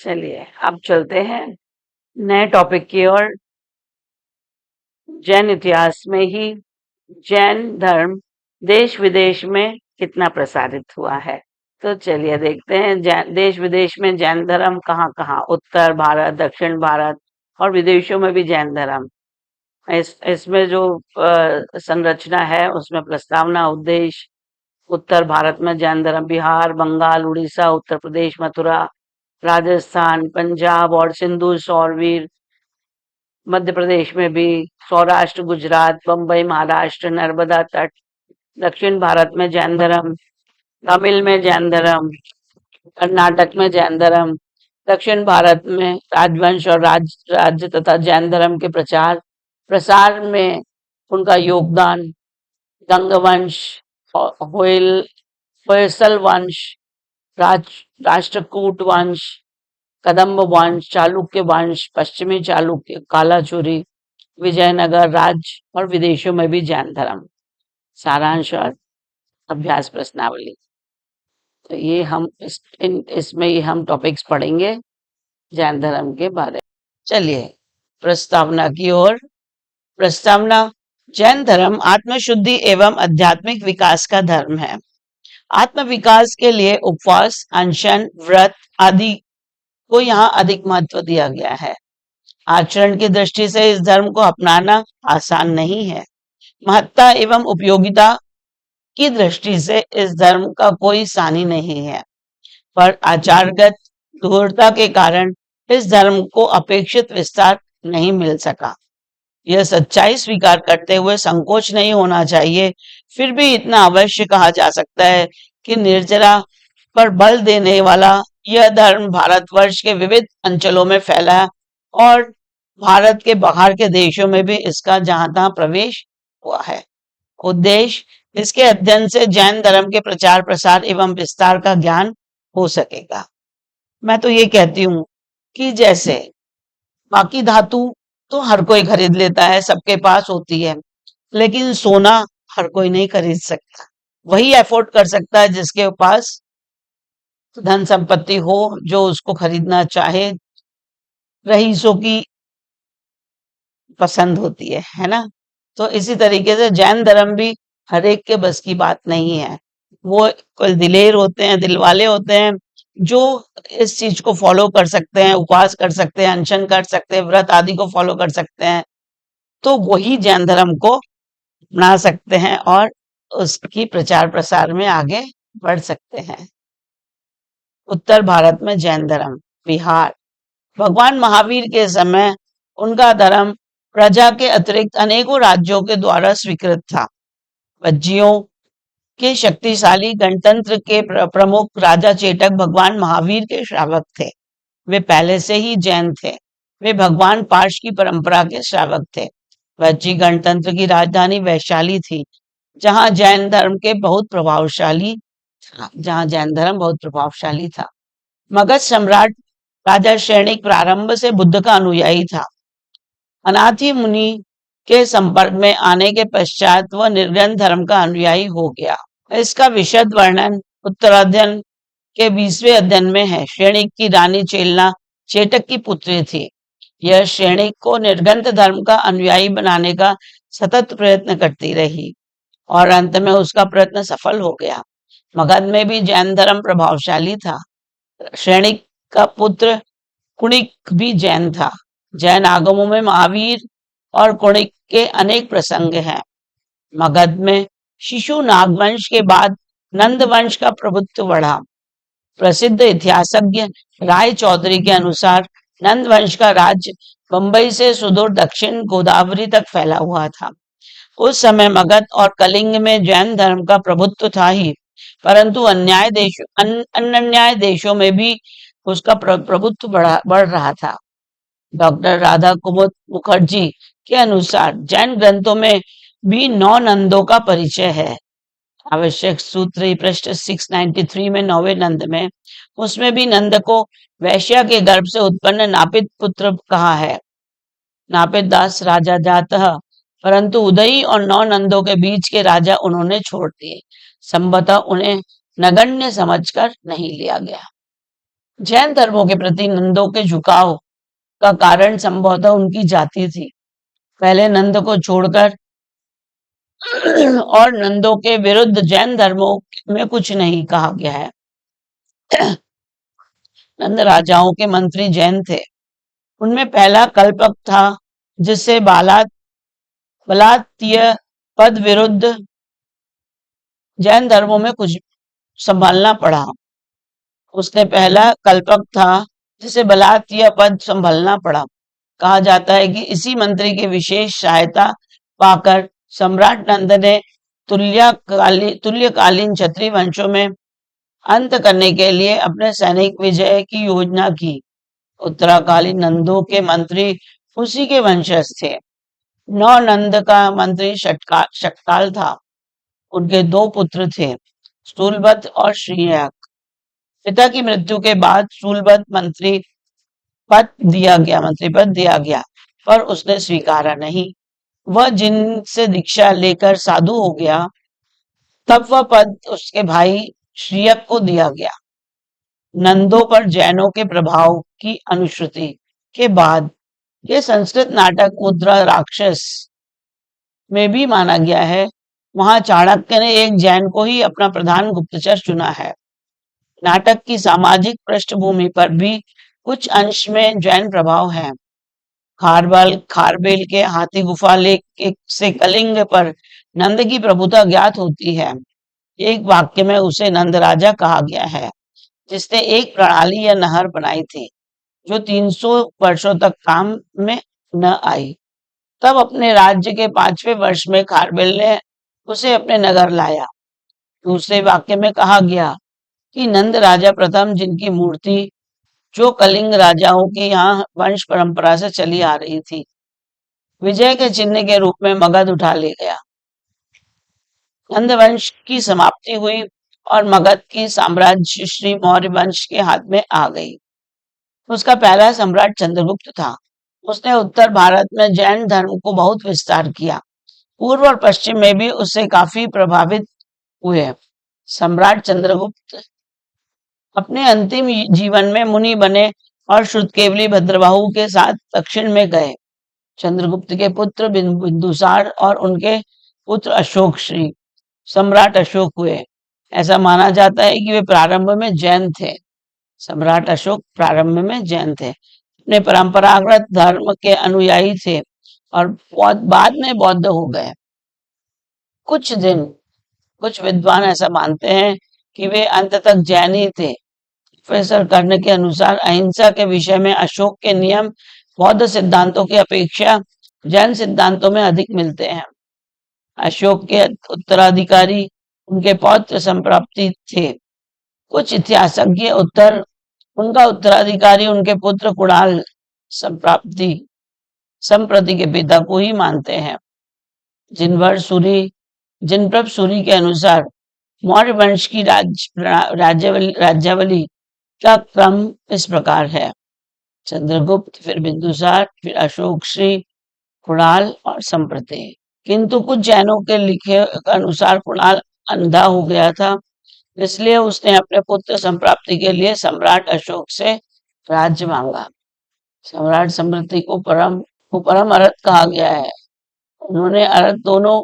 चलिए अब चलते हैं नए टॉपिक की ओर। जैन इतिहास में ही जैन धर्म देश विदेश में कितना प्रसारित हुआ है। तो चलिए देखते हैं देश विदेश में जैन धर्म कहाँ कहाँ, उत्तर भारत, दक्षिण भारत और विदेशों में भी जैन धर्म। इसमें जो संरचना है उसमें प्रस्तावना, उद्देश्य। उत्तर भारत में जैन धर्म बिहार, बंगाल, उड़ीसा, उत्तर प्रदेश, मथुरा, राजस्थान, पंजाब और सिंधु सौरवीर। मध्य प्रदेश में भी सौराष्ट्र, गुजरात, बम्बई, महाराष्ट्र, नर्मदा तट। दक्षिण भारत में जैन धर्म, तमिल में जैन धर्म, कर्नाटक में जैन धर्म। दक्षिण भारत में राजवंश और राज्य तथा जैन धर्म के प्रचार प्रसार में उनका योगदान। गंगवंश, होयल होयसल वंश, राष्ट्रकूट वंश, कदम्ब वंश, चालुक्य वंश, पश्चिमी चालुक्य, कालाचुरी, विजयनगर राज्य और विदेशों में भी जैन धर्म। सारांश और अभ्यास प्रश्नावली। तो ये हम इसमें ये हम टॉपिक्स पढ़ेंगे जैन धर्म के बारे में। चलिए प्रस्तावना की ओर। प्रस्तावना। जैन धर्म आत्मशुद्धि एवं आध्यात्मिक विकास का धर्म है। आत्म विकास के लिए उपवास, अनशन, व्रत आदि को यहाँ अधिक महत्व दिया गया है। आचरण की दृष्टि से इस धर्म को अपनाना आसान नहीं है। महत्ता एवं उपयोगिता की दृष्टि से इस धर्म का कोई सानी नहीं है, पर आचारगत दूरता के कारण इस धर्म को अपेक्षित विस्तार नहीं मिल सका। यह सच्चाई स्वीकार करते हुए संकोच नहीं होना चाहिए। फिर भी इतना अवश्य कहा जा सकता है कि निर्जरा पर बल देने वाला यह धर्म भारतवर्ष के विविध अंचलों में फैला और भारत के बाहर के देशों में भी इसका जहां तहां प्रवेश हुआ है। उद्देश्य। इसके अध्ययन से जैन धर्म के प्रचार प्रसार एवं विस्तार का ज्ञान हो सकेगा। मैं तो ये कहती हूँ कि जैसे बाकी धातु तो हर कोई खरीद लेता है, सबके पास होती है, लेकिन सोना हर कोई नहीं खरीद सकता। वही अफोर्ड कर सकता है जिसके पास धन संपत्ति हो, जो उसको खरीदना चाहे। रईसों की पसंद होती है ना। तो इसी तरीके से जैन धर्म भी हर एक के बस की बात नहीं है। वो कोई दिलेर होते हैं, दिलवाले होते हैं, जो इस चीज को फॉलो कर सकते हैं, उपवास कर सकते हैं, अनशन कर सकते हैं, व्रत आदि को फॉलो कर सकते हैं, तो वही जैन धर्म को अपना सकते हैं और उसकी प्रचार प्रसार में आगे बढ़ सकते हैं। उत्तर भारत में जैन धर्म बिहार। भगवान महावीर के समय उनका धर्म प्रजा के अतिरिक्त अनेकों राज्यों के द्वारा स्वीकृत था। वज्जियों के शक्तिशाली गणतंत्र के प्रमुख राजा चेतक भगवान महावीर के श्रावक थे। वे पहले से ही जैन थे। वे भगवान पार्श की परंपरा के श्रावक थे। वज्जी गणतंत्र की राजधानी वैशाली थी, जहां जैन धर्म बहुत प्रभावशाली था। मगध सम्राट राजा श्रेणिक प्रारंभ से बुद्ध का अनुयायी था। अनाथी मुनि के संपर्क में आने के पश्चात वह निर्गुण धर्म का अनुयायी हो गया। इसका विशद वर्णन उत्तराध्ययन के 20वें अध्ययन में है। श्रेणिक की रानी चेलना चेटक की पुत्री थी। यह श्रेणिक को निर्गंथ धर्म का अनुयायी बनाने का सतत प्रयत्न करती रही और अंत में उसका प्रयत्न सफल हो गया। मगध में भी जैन धर्म प्रभावशाली था। श्रेणिक का पुत्र कुणिक भी जैन था। जैन आगमों में महावीर और कुणिक के अनेक प्रसंग हैं। मगध में शिशु नागवंश के बाद नंद वंश का प्रभुत्व बढ़ा। प्रसिद्ध इतिहासज्ञ राय चौधरी के अनुसार नंद वंश का राज्य बंबई से सुदूर दक्षिण गोदावरी तक फैला हुआ था। उस समय मगध और कलिंग में जैन धर्म का प्रभुत्व था ही, परंतु अन्य देशों में भी उसका प्रभुत्व बढ़ रहा था। डॉक्टर राधा कुमुद मुखर्जी के अनुसार जैन ग्रंथों में भी 9 नंदों का परिचय है। आवश्यक सूत्र पृष्ठ 693 में 9वें नंद में, उसमें भी नंद को वैश्या के गर्भ से उत्पन्न नापित पुत्र कहा है। नापित दास राजा जातः, परंतु उदयी और 9 नंदों के बीच के राजा उन्होंने छोड़ दिए। संभवतः उन्हें नगण्य समझकर नहीं लिया गया। जैन धर्मों के प्रति नंदों के झुकाव का कारण संभवतः उनकी जाति थी। पहले नंद को छोड़कर और नंदों के विरुद्ध जैन धर्मों में कुछ नहीं कहा गया है। नंद राजाओं के मंत्री जैन थे। उनमें पहला कल्पक था जिससे बलात्य पद विरुद्ध जैन धर्मों में कुछ संभालना पड़ा। उसने पहला कल्पक था जिसे बलात्य पद संभालना पड़ा। कहा जाता है कि इसी मंत्री की विशेष सहायता पाकर सम्राट नंद ने तुल्यकालीन क्षत्रिय वंशों में अंत करने के लिए अपने सैनिक विजय की योजना की। उत्तराकालीन नंदों के मंत्री उसी के वंशज थे। नौ नंद का मंत्री शटकाल था। उनके दो पुत्र थे, स्थूलभद्र और श्रीयाक। पिता की मृत्यु के बाद स्थूलभद्र मंत्री पद दिया गया, पर उसने स्वीकारा नहीं। वह जिनसे दीक्षा लेकर साधु हो गया, तब वह पद उसके भाई श्रीयक को दिया गया। नंदों पर जैनों के प्रभाव की अनुश्रुति के बाद ये संस्कृत नाटक मुद्रा राक्षस में भी माना गया है। वहां चाणक्य ने एक जैन को ही अपना प्रधान गुप्तचर चुना है। नाटक की सामाजिक पृष्ठभूमि पर भी कुछ अंश में जैन प्रभाव है। खारबेल के हाथी गुफा लेख से कलिंग पर नंद की प्रभुता ज्ञात होती है। एक वाक्य में उसे नंद राजा कहा गया है, जिसने एक प्रणाली या नहर बनाई थी जो 300 वर्षों तक काम में न आई। तब अपने राज्य के 5वें वर्ष में खारबेल ने उसे अपने नगर लाया। दूसरे वाक्य में कहा गया कि नंद राजा प्रथम, जिनकी मूर्ति जो कलिंग राजाओं की यहाँ वंश परंपरा से चली आ रही थी, विजय के चिन्ह के रूप में मगध उठा ले गया। नंद वंश की समाप्ति हुई और मगध की साम्राज्य श्री मौर्य वंश के हाथ में आ गई। उसका पहला सम्राट चंद्रगुप्त था। उसने उत्तर भारत में जैन धर्म को बहुत विस्तार किया। पूर्व और पश्चिम में भी उससे काफी प्रभावित हुए। सम्राट चंद्रगुप्त अपने अंतिम जीवन में मुनि बने और श्रुतकेवली भद्रबाहु के साथ दक्षिण में गए। चंद्रगुप्त के पुत्र बिंदुसार और उनके पुत्र अशोक श्री सम्राट अशोक हुए। ऐसा माना जाता है कि वे प्रारंभ में जैन थे। सम्राट अशोक प्रारंभ में जैन थे, अपने परंपरागत धर्म के अनुयायी थे और बाद में बौद्ध हो गए। कुछ विद्वान ऐसा मानते हैं कि वे अंत तक जैन ही थे। प्रोफेसर कर्ण के अनुसार अहिंसा के विषय में अशोक के नियम बौद्ध सिद्धांतों की अपेक्षा जैन सिद्धांतों में अधिक मिलते हैं। अशोक के उत्तराधिकारी उनके पौत्र संप्राप्ति थे। कुछ इतिहासज्ञ उनका उत्तराधिकारी उनके पुत्र कुणाल संप्रति के पिता को ही मानते हैं। जिनप्रभ सूरी के अनुसार मौर्य वंश की राज्यावली का क्रम इस प्रकार है: चंद्रगुप्त, फिर बिंदुसार, फिर अशोक श्री, कुणाल और संप्रति। किंतु कुछ जैनों के लिखे अनुसार कुणाल अंधा हो गया था, इसलिए उसने अपने पुत्र संप्राप्ति के लिए सम्राट अशोक से राज्य मांगा। सम्राट संप्रति को परम अरथ कहा गया है। उन्होंने अरथ दोनों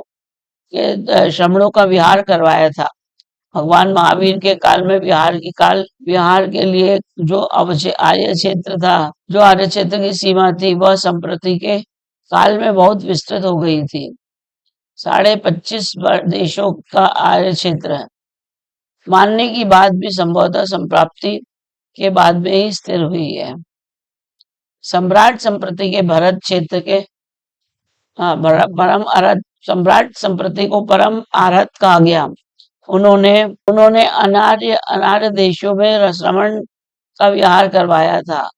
के श्रमणों का विहार करवाया था। भगवान महावीर के काल में विहार के लिए जो आर्य क्षेत्र की सीमा थी, वह संप्रति के काल में बहुत विस्तृत हो गई थी। 25.5 देशों का आर्य क्षेत्र मानने की बात भी संभवतः संप्राप्ति के बाद में ही स्थिर हुई है। सम्राट संप्रति के भरत क्षेत्र के परम अरथ सम्राट संप्रति को परम आरत कहा गया। उन्होंने अनार्य देशों में श्रमण का विहार करवाया था।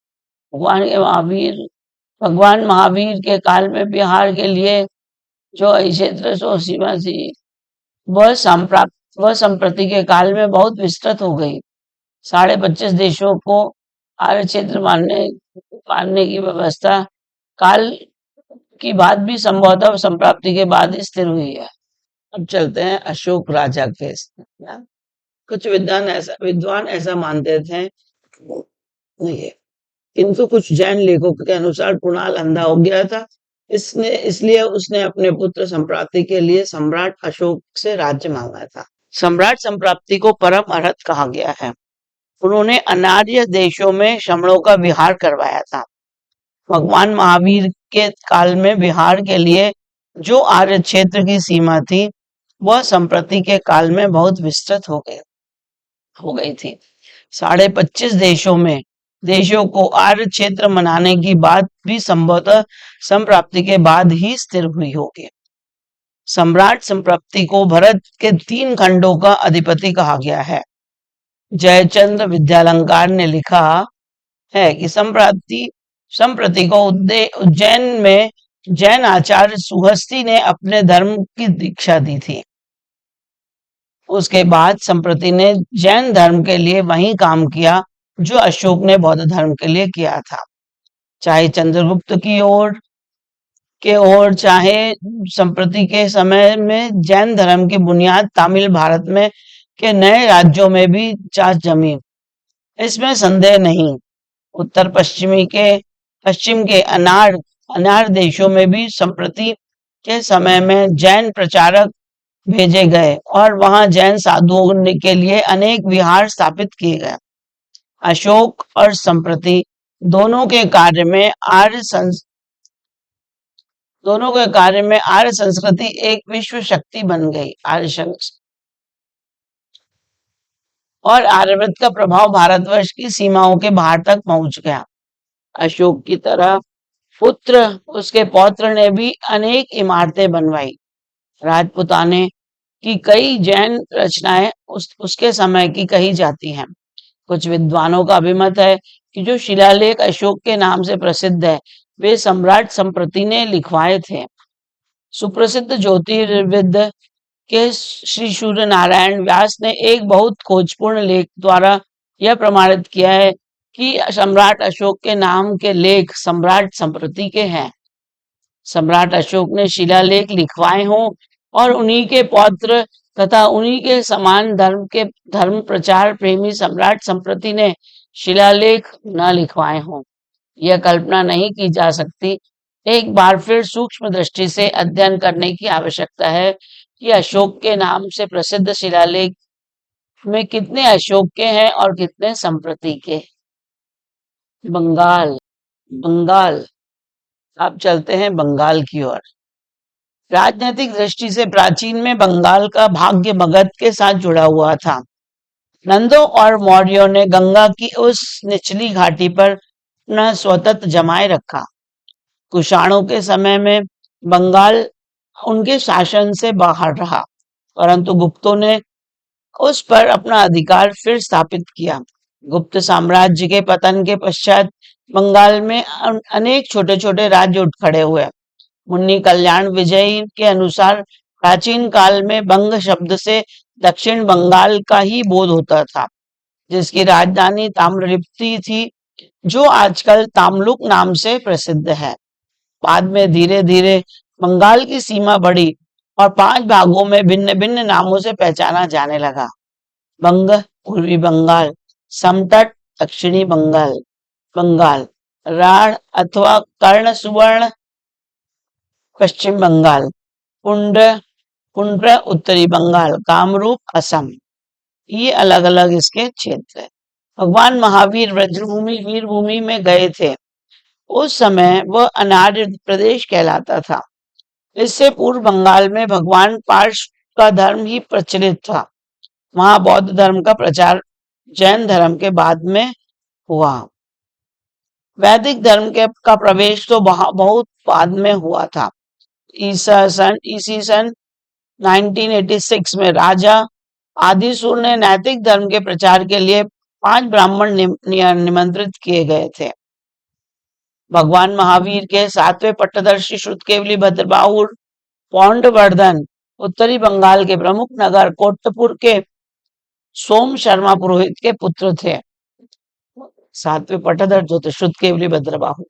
भगवान महावीर के काल में बिहार के लिए जो क्षेत्र सो सीमा थी, वह संप्रति के काल में बहुत विस्तृत हो गई। 25.5 देशों को आर्य क्षेत्र मानने की व्यवस्था काल की बात भी संभवतः संप्राप्ति के बाद ही स्थिर हुई है। अब चलते हैं अशोक राजा के। कुछ विद्वान ऐसा मानते थे नहीं है। किंतु कुछ जैन लेखकों के अनुसार कुणाल अंधा हो गया था, इसलिए उसने अपने पुत्र संप्राप्ति के लिए सम्राट अशोक से राज्य मांगा था। सम्राट संप्राप्ति को परम अर्हत कहा गया है। उन्होंने अनार्य देशों में श्रमणों का विहार करवाया था। भगवान महावीर के काल में बिहार के लिए जो आर्य क्षेत्र की सीमा थी, वह संप्रति के काल में बहुत विस्तृत हो गई थी। 25.5 देशों को आर्य क्षेत्र मनाने की बात भी संभवतः संप्राप्ति के बाद ही स्थिर हुई होगी। सम्राट संप्राप्ति को भारत के 3 खंडों का अधिपति कहा गया है। जयचंद्र विद्यालंकार ने लिखा है कि संप्रति को उज्जैन में जैन आचार्य सुहस्ती ने अपने धर्म की दीक्षा दी थी। उसके बाद संप्रति ने जैन धर्म के लिए वही काम किया जो अशोक ने बौद्ध धर्म के लिए किया था। चाहे चंद्रगुप्त की ओर चाहे संप्रति के समय में जैन धर्म की बुनियाद तमिल भारत में के नए राज्यों में भी चास जमी, इसमें संदेह नहीं। उत्तर पश्चिम के अनार देशों में भी संप्रति के समय में जैन प्रचारक भेजे गए और वहां जैन साधुओं के लिए अनेक विहार स्थापित किए गए। अशोक और संप्रति दोनों के कार्य में आर्य संस्कृति एक विश्व शक्ति बन गई। और आर्यव्रत का प्रभाव भारतवर्ष की सीमाओं के बाहर तक पहुंच गया। अशोक की तरह उसके पौत्र ने भी अनेक इमारतें बनवाई। राजपुताने की कई जैन रचनाएं उसके समय की कही जाती हैं। कुछ विद्वानों का अभिमत है कि जो शिलालेख अशोक के नाम से प्रसिद्ध है, वे सम्राट संप्रति ने लिखवाए थे। सुप्रसिद्ध ज्योतिर्विद के श्री सूर्य नारायण व्यास ने एक बहुत खोजपूर्ण लेख द्वारा यह प्रमाणित किया है कि सम्राट अशोक के नाम के लेख सम्राट संप्रति के हैं। सम्राट अशोक ने शिलालेख लिखवाए हों और उन्हीं के पौत्र तथा उन्हीं के समान धर्म प्रचार प्रेमी सम्राट संप्रति ने शिलालेख न लिखवाए हों, यह कल्पना नहीं की जा सकती। एक बार फिर सूक्ष्म दृष्टि से अध्ययन करने की आवश्यकता है कि अशोक के नाम से प्रसिद्ध शिलालेख में कितने अशोक के हैं और कितने संप्रति के। बंगाल अब चलते हैं बंगाल की ओर। राजनीतिक दृष्टि से प्राचीन में बंगाल का भाग्य मगध के साथ जुड़ा हुआ था। नंदों और मौर्यों ने गंगा की उस निचली घाटी पर अपना स्वतंत्र जमाए रखा। कुषाणों के समय में बंगाल उनके शासन से बाहर रहा, परंतु गुप्तों ने उस पर अपना अधिकार फिर स्थापित किया। गुप्त साम्राज्य के पतन के पश्चात बंगाल में अनेक छोटे छोटे राज्य उठ खड़े हुए। मुन्नी कल्याण विजयी के अनुसार प्राचीन काल में बंग शब्द से दक्षिण बंगाल का ही बोध होता था, जिसकी राजधानी ताम्रलिप्ति थी, जो आजकल तामलुक नाम से प्रसिद्ध है। बाद में धीरे धीरे बंगाल की सीमा बढ़ी और 5 भागों में भिन्न भिन्न नामों से पहचाना जाने लगा। बंग पूर्वी बंगाल, समतट दक्षिणी बंगाल, राढ़ अथवा कर्ण सुवर्ण पश्चिम बंगाल, पुंड्र उत्तरी बंगाल, कामरूप असम, ये अलग अलग इसके क्षेत्र है। भगवान महावीर वीरभूमि में गए थे। उस समय वह अनार्य प्रदेश कहलाता था। इससे पूर्व बंगाल में भगवान पार्श्व का धर्म ही प्रचलित था। वहां बौद्ध धर्म का प्रचार जैन धर्म के बाद में हुआ। वैदिक धर्म का प्रवेश तो बहुत बाद में हुआ था। इसी सन 1986 में राजा आदिसूर ने नैतिक धर्म के प्रचार के लिए 5 ब्राह्मण निमंत्रित किए गए थे। भगवान महावीर के 7वें पट्टदर्शी श्रुतकेवली भद्रबाहुर पौंडवर्धन उत्तरी बंगाल के प्रमुख नगर कोट्टपुर के सोम शर्मा पुरोहित के पुत्र थे। 7वें पट्टधर जो थे श्रुतकेवली भद्रबाहु।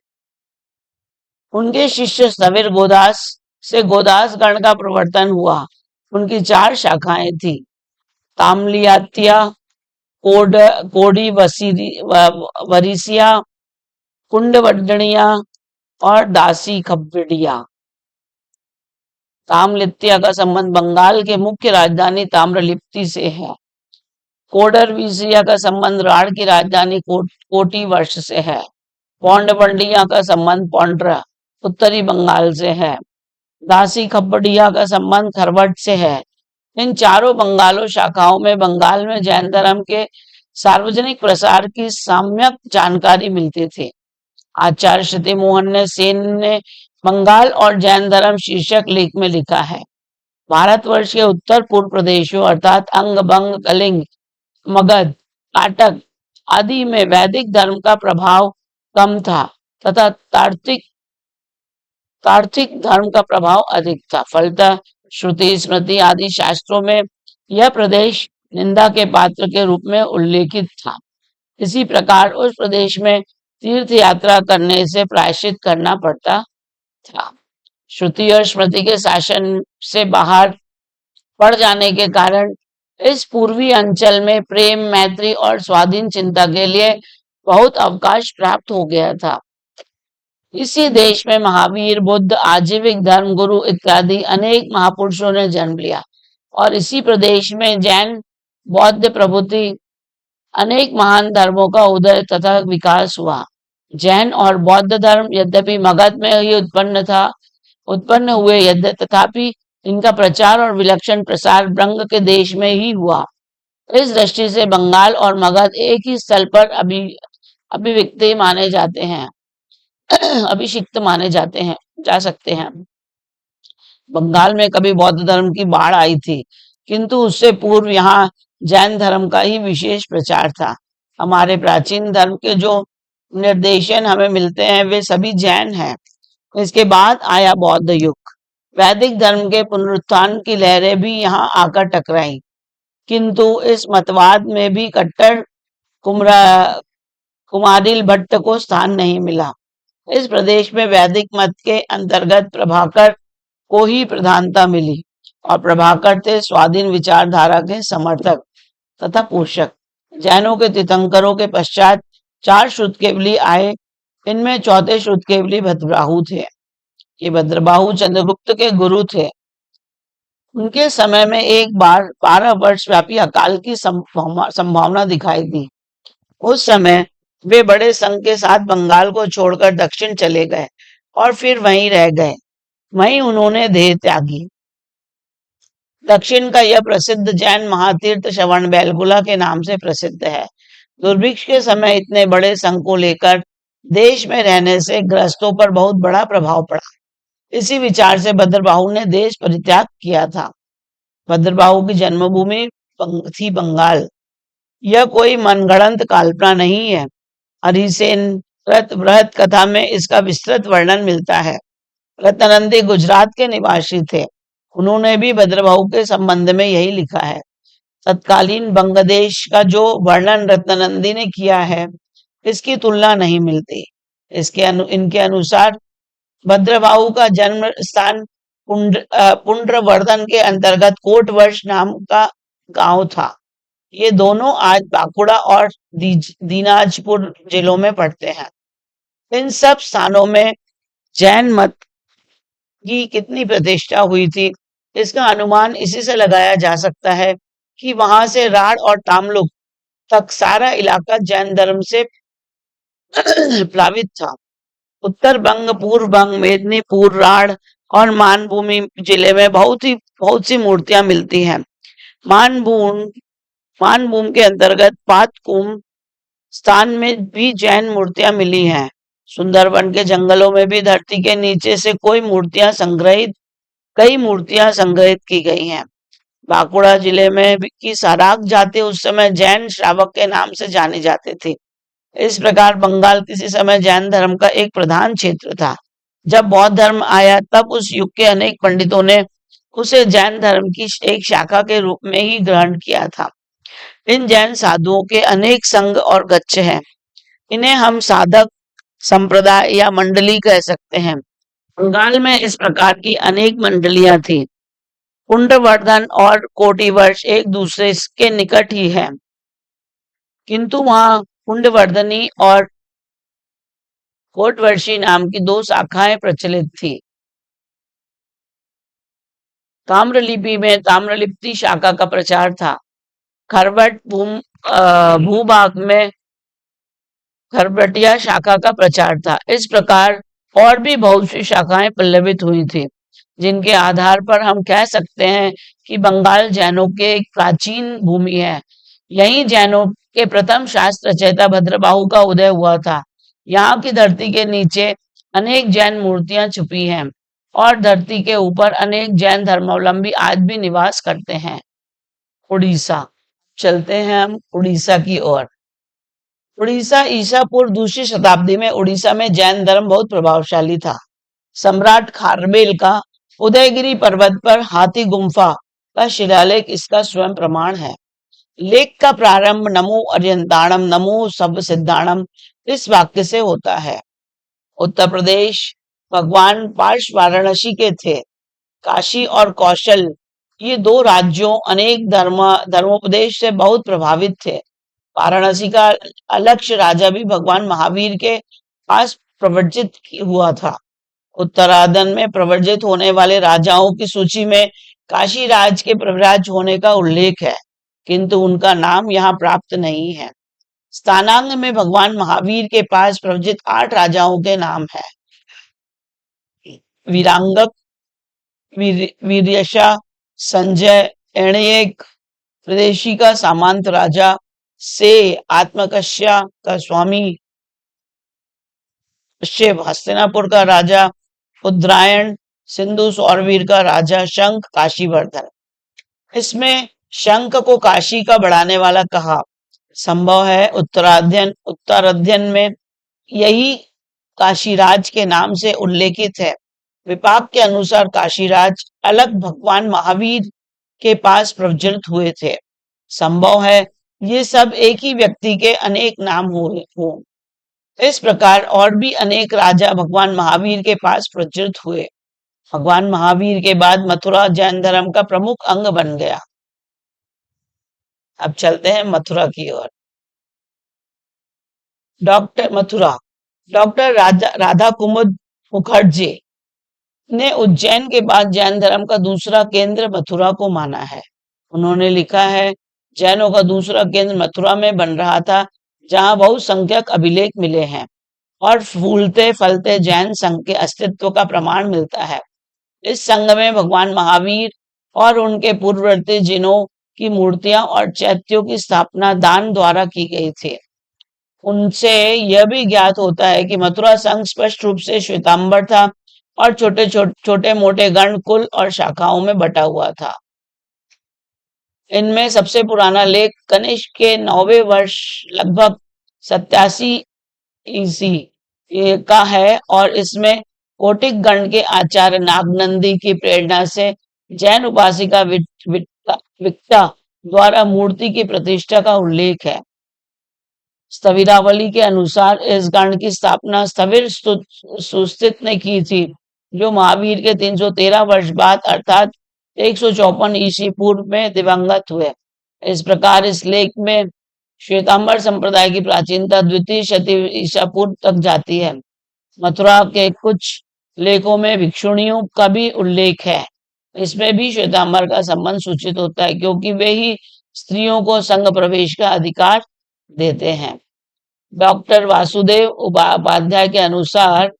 उनके शिष्य स्थविर गोदास से गोदास गण का प्रवर्तन हुआ। उनकी 4 शाखाएं थी, ताम्लियात्या, कोड कोडी वरीसिया, कुंडवडनिया और दासी खब्बड़िया। ताम्रलिप्तिया का संबंध बंगाल के मुख्य राजधानी ताम्रलिप्ति से है। कोडरविसिया का संबंध राढ़ की राजधानी कोटी वर्ष से है। पौंडवंडिया का संबंध पौंड्रा उत्तरी बंगाल से है। दासी खब्बड़िया का संबंध खरवट से है। इन चारों बंगालो शाखाओं में बंगाल में जैन धर्म के सार्वजनिक प्रसार की सम्यक जानकारी मिलती थी। आचार्य श्रुति मोहन ने सेन ने बंगाल और जैन धर्म शीर्षक लेख में लिखा है, भारतवर्ष के उत्तर पूर्व प्रदेशों अर्थात अंग, बंग, कलिंग, मगध, काटक आदि में वैदिक धर्म का प्रभाव कम था तथा तार्किक धर्म का प्रभाव अधिक था। फलतः श्रुति, स्मृति आदि शास्त्रों में यह प्रदेश निंदा के पात्र के रूप में उल्लेखित था। इसी प्रकार उस प्रदेश में तीर्थ यात्रा करने से प्रायश्चित करना पड़ता था। श्रुति और स्मृति के शासन से बाहर पड़ जाने के कारण इस पूर्वी अंचल में प्रेम, मैत्री और स्वाधीन चिंता के लिए बहुत अवकाश प्राप्त हो गया था। इसी देश में महावीर, बुद्ध, आजीविक धर्म गुरु इत्यादि अनेक महापुरुषों ने जन्म लिया और इसी प्रदेश में जैन, बौद्ध प्रभृति अनेक महान धर्मों का उदय तथा विकास हुआ। जैन और बौद्ध धर्म यद्यपि मगध में ही उत्पन्न हुए तथापि इनका प्रचार और विलक्षण प्रसार बंग के देश में ही हुआ। इस दृष्टि से बंगाल और मगध एक ही स्थल पर अभिव्यक्त माने जाते हैं अभिषिक्त माने जा सकते हैं। बंगाल में कभी बौद्ध धर्म की बाढ़ आई थी, किंतु उससे पूर्व यहाँ जैन धर्म का ही विशेष प्रचार था। हमारे प्राचीन धर्म के जो निर्देशन हमें मिलते हैं वे सभी जैन हैं। इसके बाद आया बौद्ध युग। वैदिक धर्म के पुनरुत्थान की लहरें भी यहाँ आकर टकराई, किंतु इस मतवाद में भी कट्टर कुमारिल भट्ट को स्थान नहीं मिला। इस प्रदेश में वैदिक मत के अंतर्गत प्रभाकर को ही प्रधानता मिली और प्रभाकर थे स्वाधीन विचारधारा के समर्थक तथा पोषक। जैनों के तीर्थंकरों के पश्चात 4 श्रुतकेवली आए। इनमें चौथे श्रुतकेवली भद्रबाहु थे। ये भद्रबाहु चंद्रगुप्त के गुरु थे। उनके समय में एक बार 12 वर्ष व्यापी अकाल की संभावना दिखाई दी। उस समय वे बड़े संघ के साथ बंगाल को छोड़कर दक्षिण चले गए और फिर वहीं रह गए। वहीं उन्होंने देह त्यागी। दक्षिण का यह प्रसिद्ध जैन महातीर्थ श्रवण बेलगुला के नाम से प्रसिद्ध है। दुर्भिक्ष के समय इतने बड़े संघ को लेकर देश में रहने से गृहस्थों पर बहुत बड़ा प्रभाव पड़ा। इसी विचार से भद्रबाहु ने देश परित्याग किया था। भद्रबाहु की जन्मभूमि थी बंगाल। यह कोई मनगढ़ंत कल्पना नहीं है। हरिसेन बृहत कथा में इसका विस्तृत वर्णन मिलता है। रत्नानंदी गुजरात के निवासी थे। उन्होंने भी भद्रबाहु के संबंध में यही लिखा है। तत्कालीन बंगदेश का जो वर्णन रत्नानंदी ने किया है इसकी तुलना नहीं मिलती। इनके अनुसार भद्रबाहु का जन्म स्थान पुंड्रवर्धन के अंतर्गत कोटवर्ष नाम का गांव था। ये दोनों आज बांकुड़ा और दीनाजपुर जिलों में पड़ते हैं। इन सब स्थानों में जैन मत की कितनी प्रतिष्ठा हुई थी इसका अनुमान इसी से लगाया जा सकता है कि वहां से राढ़ और तामलुक तक सारा इलाका जैन धर्म से प्लावित था। उत्तर बंग, पूर्व बंग, मेदिनीपुर, राढ़ और मानभूमि जिले में बहुत सी मूर्तियां मिलती हैं। मानभूम के अंतर्गत पातकुम स्थान में भी जैन मूर्तियां मिली हैं। सुंदरवन के जंगलों में भी धरती के नीचे से कई मूर्तियां संग्रहित की गई हैं। बांकुड़ा जिले में की सराक जाति उस समय जैन श्रावक के नाम से जाने जाते थे। इस प्रकार बंगाल किसी समय जैन धर्म का एक प्रधान क्षेत्र था। जब बौद्ध धर्म आया तब उस युग के अनेक पंडितों ने उसे जैन धर्म की एक शाखा के रूप में ही ग्रहण किया था। इन जैन साधुओं के अनेक संघ और गच्छ हैं। इन्हें हम साधक संप्रदाय या मंडली कह सकते हैं। बंगाल में इस प्रकार की अनेक मंडलियां थी। पुंड्रवर्धन और कोटिवर्ष एक दूसरे के निकट ही है। किंतु वहां कुंडवर्धनी और कोटवर्षी नाम की दो शाखाएं प्रचलित थी। ताम्रलिपि में ताम्रलिप्ति शाखा का प्रचार था। खरबट भूभाग में खरबटिया शाखा का प्रचार था। इस प्रकार और भी बहुत सी शाखाएं पल्लवित हुई थी, जिनके आधार पर हम कह सकते हैं कि बंगाल जैनों के एक प्राचीन भूमि है। यहीं जैनों के प्रथम शास्त्र रचयिता भद्रबाहु का उदय हुआ था। यहाँ की धरती के नीचे अनेक जैन मूर्तियां छुपी हैं और धरती के ऊपर अनेक जैन धर्मावलंबी आज भी निवास करते हैं। उड़ीसा, चलते हैं हम उड़ीसा की ओर। उड़ीसा ईसा पूर्व दूसरी शताब्दी में उड़ीसा में जैन धर्म बहुत प्रभावशाली था। सम्राट खारबेल का उदयगिरी पर्वत पर हाथी गुम्फा का शिलालेख इसका स्वयं प्रमाण है। लेख का प्रारंभ नमो अर्यंताणम नमो सब सिद्धाणम इस वाक्य से होता है। उत्तर प्रदेश भगवान पार्श वाराणसी के थे। काशी और कौशल ये दो राज्यों अनेक धर्मोपदेश से बहुत प्रभावित थे। वाराणसी का अलक्ष्य राजा भी भगवान महावीर के पास प्रवर्जित हुआ था। उत्तरार्धन में प्रवर्जित होने वाले राजाओं की सूची में काशी राज के प्रवराज होने का उल्लेख है, किंतु उनका नाम यहाँ प्राप्त नहीं है। स्थानांग में भगवान महावीर के पास प्रवचित 8 राजाओं के नाम है। वीरांगक, वीरयशा, संजय, एणयक, प्रदेशी का सामंत राजा, से आत्मकश्या का स्वामी, शिव हस्तिनापुर का राजा, उद्रायण सिंधु सौरवीर का राजा, शंख काशीवर्धन। इसमें शंख को काशी का बढ़ाने वाला कहा। संभव है उत्तराध्ययन में यही काशीराज के नाम से उल्लेखित है। विपाक के अनुसार काशीराज अलग भगवान महावीर के पास प्रज्वलित हुए थे। संभव है ये सब एक ही व्यक्ति के अनेक नाम हो। इस प्रकार और भी अनेक राजा भगवान महावीर के पास प्रज्वलित हुए। भगवान महावीर के बाद मथुरा जैन धर्म का प्रमुख अंग बन गया। अब चलते हैं मथुरा की ओर। डॉक्टर राधा कुमुद मुखर्जी ने उज्जैन के बाद जैन धर्म का दूसरा केंद्र मथुरा को माना है। उन्होंने लिखा है, जैनों का दूसरा केंद्र मथुरा में बन रहा था, जहां बहुसंख्यक अभिलेख मिले हैं और फूलते फलते जैन संघ के अस्तित्व का प्रमाण मिलता है। इस संघ में भगवान महावीर और उनके पूर्ववर्ती जिनों की मूर्तियां और चैत्यों की स्थापना दान द्वारा की गई थी। उनसे यह भी ज्ञात होता है कि मथुरा संघ स्पष्ट रूप से श्वेतांबर था और छोटे मोटे गण कुल और शाखाओं में बटा हुआ था। इनमें सबसे पुराना लेख कनिष्क के 9वें वर्ष लगभग 87 ईसी का है और इसमें कोटिक गण के आचार्य नागनंदी की प्रेरणा से जैन उपासिका विक्ता द्वारा मूर्ति की प्रतिष्ठा का उल्लेख है। स्थविरावली के अनुसार इस गण की स्थापना स्थविर सुस्थित ने की थी, जो महावीर के 313 वर्ष बाद अर्थात 154 ईसी पूर्व में दिवंगत हुए। इस प्रकार इस लेख में श्वेतांबर संप्रदाय की प्राचीनता द्वितीय शती ईसा पूर्व तक जाती है। मथुरा के कुछ लेखों में भिक्षुणियों का भी उल्लेख है। इसमें भी श्वेतांबर का संबंध सूचित होता है, क्योंकि वे ही स्त्रियों को संघ प्रवेश का अधिकार देते हैं। डॉक्टर वासुदेव उपाध्याय के अनुसार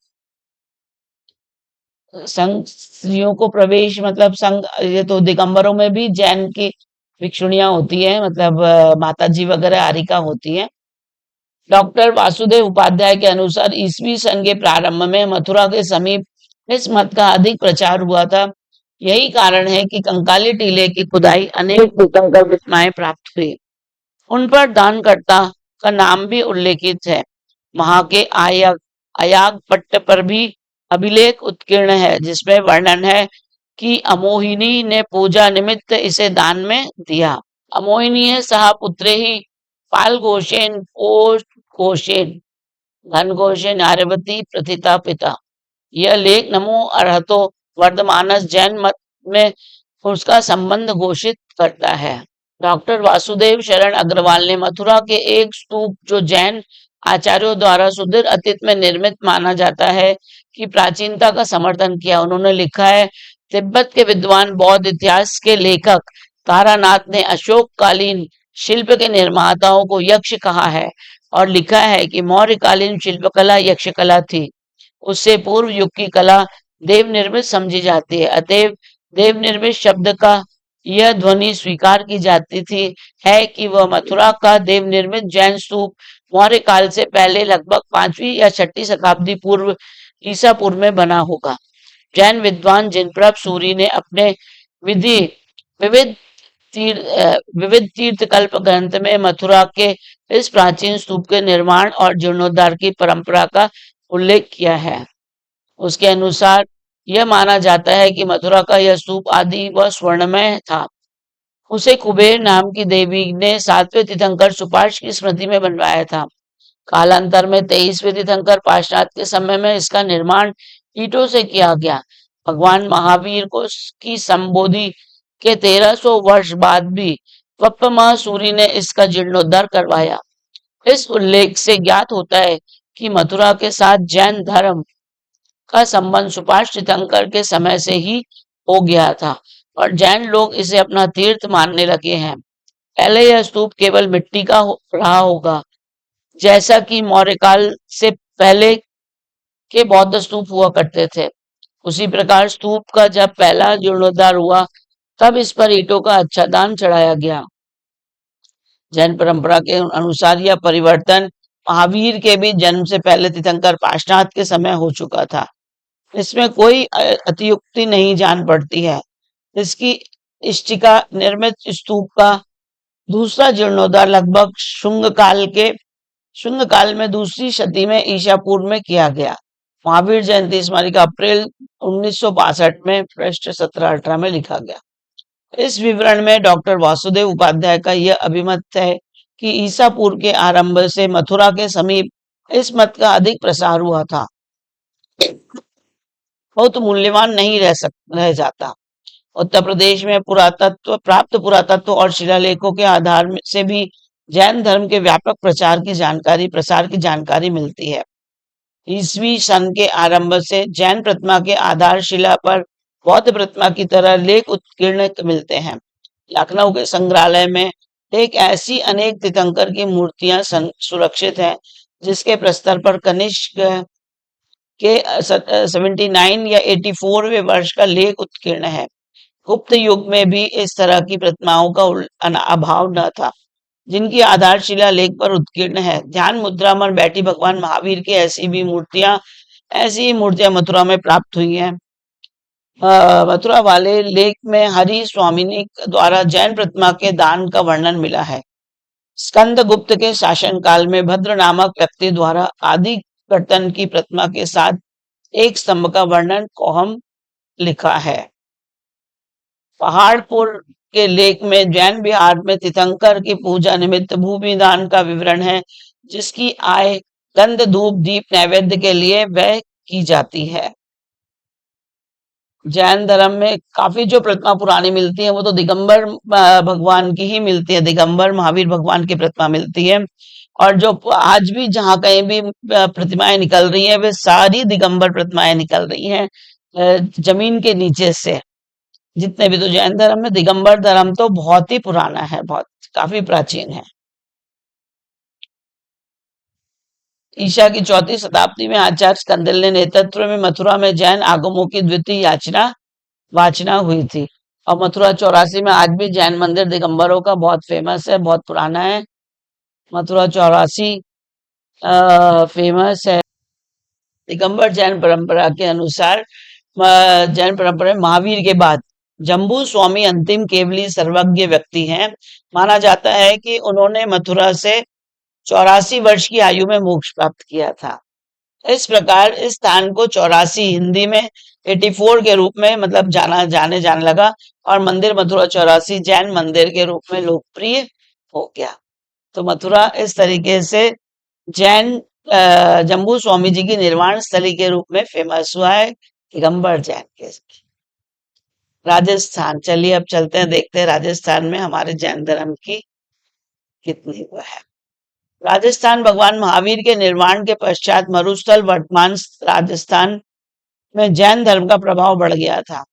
संघ स्त्रियों को प्रवेश मतलब संघ, ये तो दिगंबरों में भी जैन की भिक्षुणियां होती हैं, मतलब माता जी वगैरह आरिका होती हैं। डॉक्टर वासुदेव उपाध्याय के अनुसार ईसवी सन के प्रारंभ में मथुरा के समीप इस मत का अधिक प्रचार हुआ था। यही कारण है कि कंकाली टीले की खुदाई अनेक तीर्थंकर प्रतिमाएं प्राप्त हुई। उन पर दानकर्ता का नाम भी उल्लेखित है। वहां के अयाग पट्ट पर भी अभिलेख उत्कीर्ण है, जिसमें वर्णन है कि अमोहिनी ने पूजा निमित्त इसे दान में दिया। अमोहिनी है सहापुत्रे ही पाल घोषेन घोषेन घन घोषेन आर्यवती प्रथिता पिता। यह लेख नमो अर्हतो वर्धमानस जैन मत में उसका संबंध घोषित करता है। डॉक्टर वासुदेव शरण अग्रवाल ने मथुरा के एक स्तूप जो जैन आचार्यों द्वारा सुदूर अतीत में निर्मित माना जाता है की प्राचीनता का समर्थन किया। उन्होंने लिखा है, तिब्बत के विद्वान बौद्ध इतिहास के लेखक तारानाथ ने अशोककालीन शिल्प के निर्माताओं को यक्ष कहा है और लिखा है कि मौर्यकालीन शिल्पकला यक्षकला थी। उससे पूर्व युग की कला देव निर्मित समझी जाती है, अतएव देव निर्मित शब्द का यह ध्वनि स्वीकार की जाती थी है कि वह मथुरा का देव निर्मित जैन स्तूप मौर्य काल से पहले लगभग 5वीं या 6वीं शताब्दी पूर्व ईसा पूर्व में बना होगा। जैन विद्वान जिनप्रभ सूरी ने अपने विधि विविध विविध तीर्थकल्प ग्रंथ में मथुरा के इस प्राचीन स्तूप के निर्माण और जीर्णोद्धार की परंपरा का उल्लेख किया है। उसके अनुसार यह माना जाता है कि मथुरा का यह स्तूप आदि व स्वर्णमय था। उसे कुबेर नाम की देवी ने 7वें तीर्थंकर सुपार्श की स्मृति में बनवाया था। कालांतर में 23वें तीर्थंकर पाशनाथ के समय में इसका निर्माण ईंटों से किया गया। भगवान महावीर को की संबोधि के 1300 वर्ष बाद भी पप्पमा सूरी ने इसका जीर्णोद्धार करवाया। इस उल्लेख से ज्ञात होता है कि मथुरा के साथ जैन धर्म का संबंध सुपार्श तीर्थंकर के समय से ही हो गया था और जैन लोग इसे अपना तीर्थ मानने लगे हैं। पहले यह स्तूप केवल मिट्टी का रहा होगा, जैसा कि मौर्य काल से पहले के बौद्ध स्तूप हुआ करते थे। उसी प्रकार स्तूप का जब पहला जीर्णोद्धार हुआ तब इस पर ईंटों का अच्छादन चढ़ाया गया। जैन परंपरा के अनुसार यह परिवर्तन महावीर के भी जन्म से पहले तीर्थंकर पाशनाथ के समय हो चुका था। इसमें कोई अतियुक्ति नहीं जान पड़ती है। इसकी इष्टिका निर्मित स्तूप का दूसरा जीर्णोद्धार लगभग शुंग काल में दूसरी शती में ईसा पूर्व में किया गया। महावीर जयंती स्मारिका अप्रैल 1962 में पृष्ठ 17-18 में लिखा गया। इस विवरण में डॉक्टर वासुदेव उपाध्याय का यह अभिमत है कि ईसा पूर्व के आरंभ से मथुरा के समीप इस मत का अधिक प्रसार हुआ था। बहुत मूल्यवान नहीं रह जाता। उत्तर प्रदेश में प्राप्त पुरातत्व और शिलालेखों के आधार से भी जैन धर्म के व्यापक प्रसार की जानकारी मिलती है। ईसवी सन के आरंभ से जैन प्रतिमा के आधारशिला पर बौद्ध प्रतिमा की तरह लेख उत्कीर्ण मिलते हैं। लखनऊ के संग्रहालय में एक ऐसी अनेक तीर्थंकर की मूर्तियां सुरक्षित हैं जिसके प्रस्तर पर कनिष्क के 79 या 84वें वर्ष का लेख उत्कीर्ण है। गुप्त युग में भी इस तरह की प्रतिमाओं का अभाव न था जिनकी आधारशिला लेख पर उत्कीर्ण है। ध्यान मुद्रा में बैठी भगवान महावीर की ऐसी मूर्तियां मथुरा में प्राप्त हुई हैं। मथुरा वाले लेख में हरि स्वामिनी द्वारा जैन प्रतिमा के दान का वर्णन मिला है। स्कंद गुप्त के शासनकाल में भद्र नामक व्यक्ति द्वारा आदि कर्तन की प्रतिमा के साथ एक स्तंभ का वर्णन कोहम लिखा है। पहाड़पुर के लेख में जैन बिहार में तीर्थंकर की पूजा निमित्त भूमि दान का विवरण है जिसकी आय गंध धूप दीप नैवेद्य के लिए व्यय की जाती है। जैन धर्म में काफी जो प्रतिमा पुरानी मिलती है वो तो दिगंबर भगवान की ही मिलती है। दिगंबर महावीर भगवान की प्रतिमा मिलती है और जो आज भी जहाँ कहीं भी प्रतिमाएं निकल रही हैं वे सारी दिगंबर प्रतिमाएं निकल रही हैं जमीन के नीचे से। जितने भी तो जैन धर्म में दिगंबर धर्म तो बहुत ही पुराना है, बहुत काफी प्राचीन है। ईसा की 4वीं शताब्दी में आचार्य स्कंदल ने नेतृत्व में मथुरा में जैन आगमों की द्वितीय वाचना हुई थी और मथुरा 84 में आज भी जैन मंदिर दिगंबरों का बहुत फेमस है, बहुत पुराना है। मथुरा 84 फेमस है। दिगंबर जैन परंपरा के अनुसार जैन परंपरा में महावीर के बाद जम्बू स्वामी अंतिम केवली सर्वज्ञ व्यक्ति हैं। माना जाता है कि उन्होंने मथुरा से 84 वर्ष की आयु में मोक्ष प्राप्त किया था। इस प्रकार इस स्थान को 84 हिंदी में 84 के रूप में मतलब जाने लगा और मंदिर मथुरा 84 जैन मंदिर के रूप में लोकप्रिय हो गया। तो मथुरा इस तरीके से जैन जम्बू स्वामी जी की निर्वाण स्थली के रूप में फेमस हुआ है दिगंबर जैन के। राजस्थान, चलिए अब चलते हैं, देखते हैं राजस्थान में हमारे जैन धर्म की कितनी वो है। राजस्थान भगवान महावीर के निर्माण के पश्चात मरुस्थल वर्तमान राजस्थान में जैन धर्म का प्रभाव बढ़ गया था।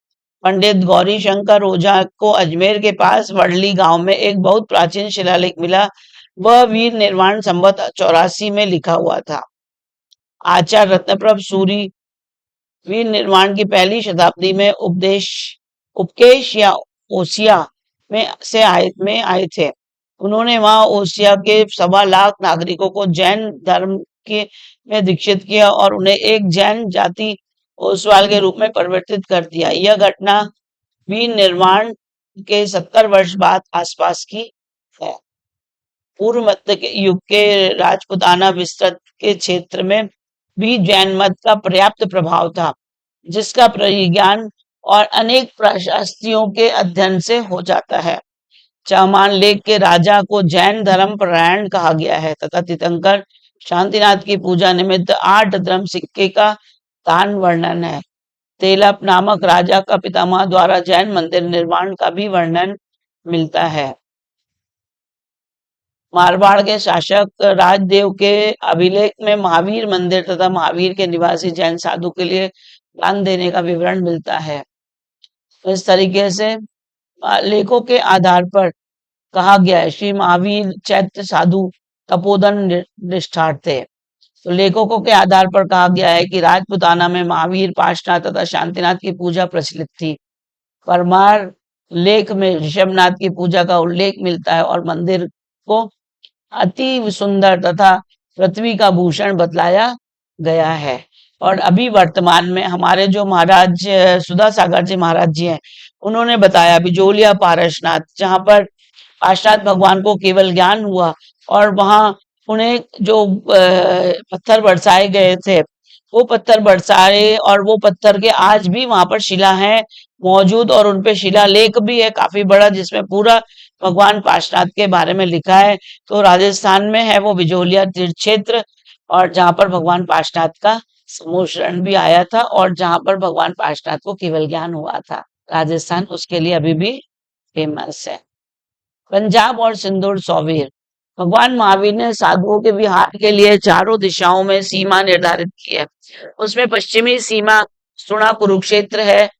पंडित गौरी शंकर ओझा को अजमेर के पास वडली गांव में एक बहुत प्राचीन शिलालेख मिला। वह वीर निर्माण संवत 84 में लिखा हुआ था। आचार्य रत्नप्रभ सूरी वीर निर्माण की पहली शताब्दी में उपकेश या ओसिया में आए थे। उन्होंने वहां ओसिया के 1.25 लाख नागरिकों को जैन धर्म के में दीक्षित किया और उन्हें एक जैन जाति ओसवाल के रूप में परिवर्तित कर दिया। यह घटना वीर निर्माण के 70 वर्ष बाद आसपास की है। पूर्व मध्य के युग के राजपुताना विस्तृत के क्षेत्र में भी जैन मत का पर्याप्त प्रभाव था, जिसका परिज्ञान और अनेक प्रशस्तियों के अध्ययन से हो जाता है। चामान लेक के राजा को जैन धर्म परायण कहा गया है तथा तीर्थंकर शांतिनाथ की पूजा निमित्त 8 धर्म सिक्के का दान वर्णन है। तेलप नामक राजा का पितामह द्वारा जैन मंदिर निर्माण का भी वर्णन मिलता है। मारवाड़ के शासक राजदेव के अभिलेख में महावीर मंदिर तथा महावीर के निवासी जैन साधु के लिए दान देने का विवरण मिलता है। इस तरीके से लेखों के आधार पर कहा गया है श्री महावीर चैत्य साधु तपोधन निष्ठार थे। तो लेखकों के आधार पर कहा गया है कि राजपुताना में महावीर पार्श्वनाथ तथा शांतिनाथ की पूजा प्रचलित थी। परमार लेख में ऋषभनाथ की पूजा का उल्लेख मिलता है और मंदिर को अति सुंदर तथा पृथ्वी का भूषण बतलाया गया है। और अभी वर्तमान में हमारे जो महाराज सुधा सागर जी महाराज जी हैं, उन्होंने बताया बिजोलिया पारसनाथ, जहाँ पर पार्श्वनाथ भगवान को केवल ज्ञान हुआ और वहां उन्हें जो पत्थर बरसाए गए थे वो पत्थर बरसाए और वो पत्थर के आज भी वहां पर शिला है मौजूद और उनपे शिलालेख भी है काफी बड़ा, जिसमें पूरा भगवान पार्श्वनाथ के बारे में लिखा है। तो राजस्थान में है वो बिजोलिया तीर्थ क्षेत्र, और जहाँ पर भगवान पार्श्वनाथ का समूह शरण भी आया था और जहाँ पर भगवान पार्श्वनाथ को केवल ज्ञान हुआ था। राजस्थान उसके लिए अभी भी फेमस है। पंजाब और सिंदूर सौवीर, भगवान महावीर ने साधुओं के विहार के लिए चारों दिशाओं में सीमा निर्धारित की है। उसमें पश्चिमी सीमा स्तुणा कुरुक्षेत्र है।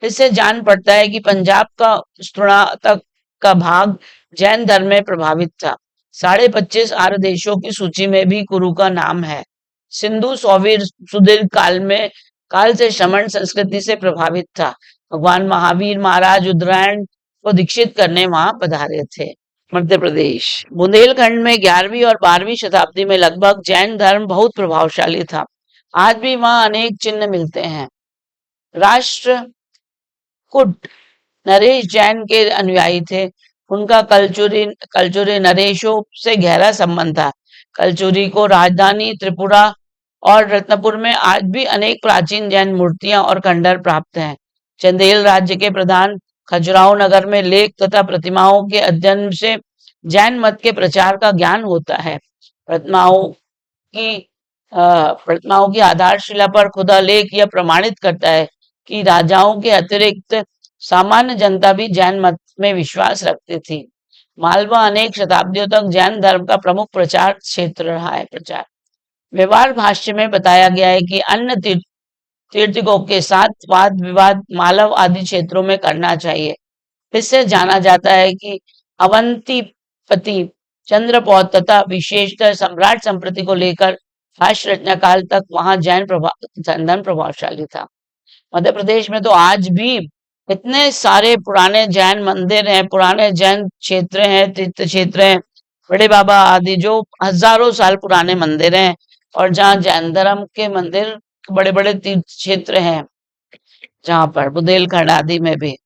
इससे जान पड़ता है कि पंजाब का स्तुणा तक का भाग जैन धर्म में प्रभावित था। 25.5 आर्य देशों की सूची में भी कुरु का नाम है। सिंधु सौवीर सुदीर्घ काल से शमन संस्कृति से प्रभावित था। भगवान महावीर महाराज उत्तरायण को दीक्षित करने वहां पधारे थे। मध्य प्रदेश, बुंदेलखंड में 11वीं और 12वीं शताब्दी में लगभग जैन धर्म बहुत प्रभावशाली था। आज भी वहां अनेक चिन्ह मिलते हैं। राष्ट्रकूट नरेश जैन के अनुयायी थे। उनका कलचुरी नरेशों से गहरा संबंध था। कलचुरी को राजधानी त्रिपुरा और रत्नपुर में आज भी अनेक प्राचीन जैन मूर्तियां और खंडर प्राप्त हैं। चंदेल राज्य के प्रधान खजुराहो नगर में लेख तथा प्रतिमाओं के अध्ययन से जैन मत के प्रचार का ज्ञान होता है। प्रतिमाओं की आधारशिला पर खुदा लेख यह प्रमाणित करता है कि राजाओं के अतिरिक्त सामान्य जनता भी जैन मत में विश्वास रखती थी। मालवा अनेक शताब्दियों तक जैन धर्म का प्रमुख प्रचार क्षेत्र रहा है। व्यवहार भाष्य में बताया गया है कि अन्य तीर्थकों के साथ वाद विवाद मालव आदि क्षेत्रों में करना चाहिए। इससे जाना जाता है कि अवंतीपति चंद्रपौध तथा विशेषकर सम्राट संप्रति को लेकर भाष्य रचना काल तक वहां जैन धर्म प्रभावशाली था। मध्य प्रदेश में तो आज भी इतने सारे पुराने जैन मंदिर हैं, पुराने जैन क्षेत्र हैं, तीर्थ क्षेत्र हैं, बड़े बाबा आदि जो हजारों साल पुराने मंदिर हैं और जहाँ जैन धर्म के मंदिर बड़े बड़े तीर्थ क्षेत्र हैं, जहाँ पर बुंदेलखंड आदि में भी।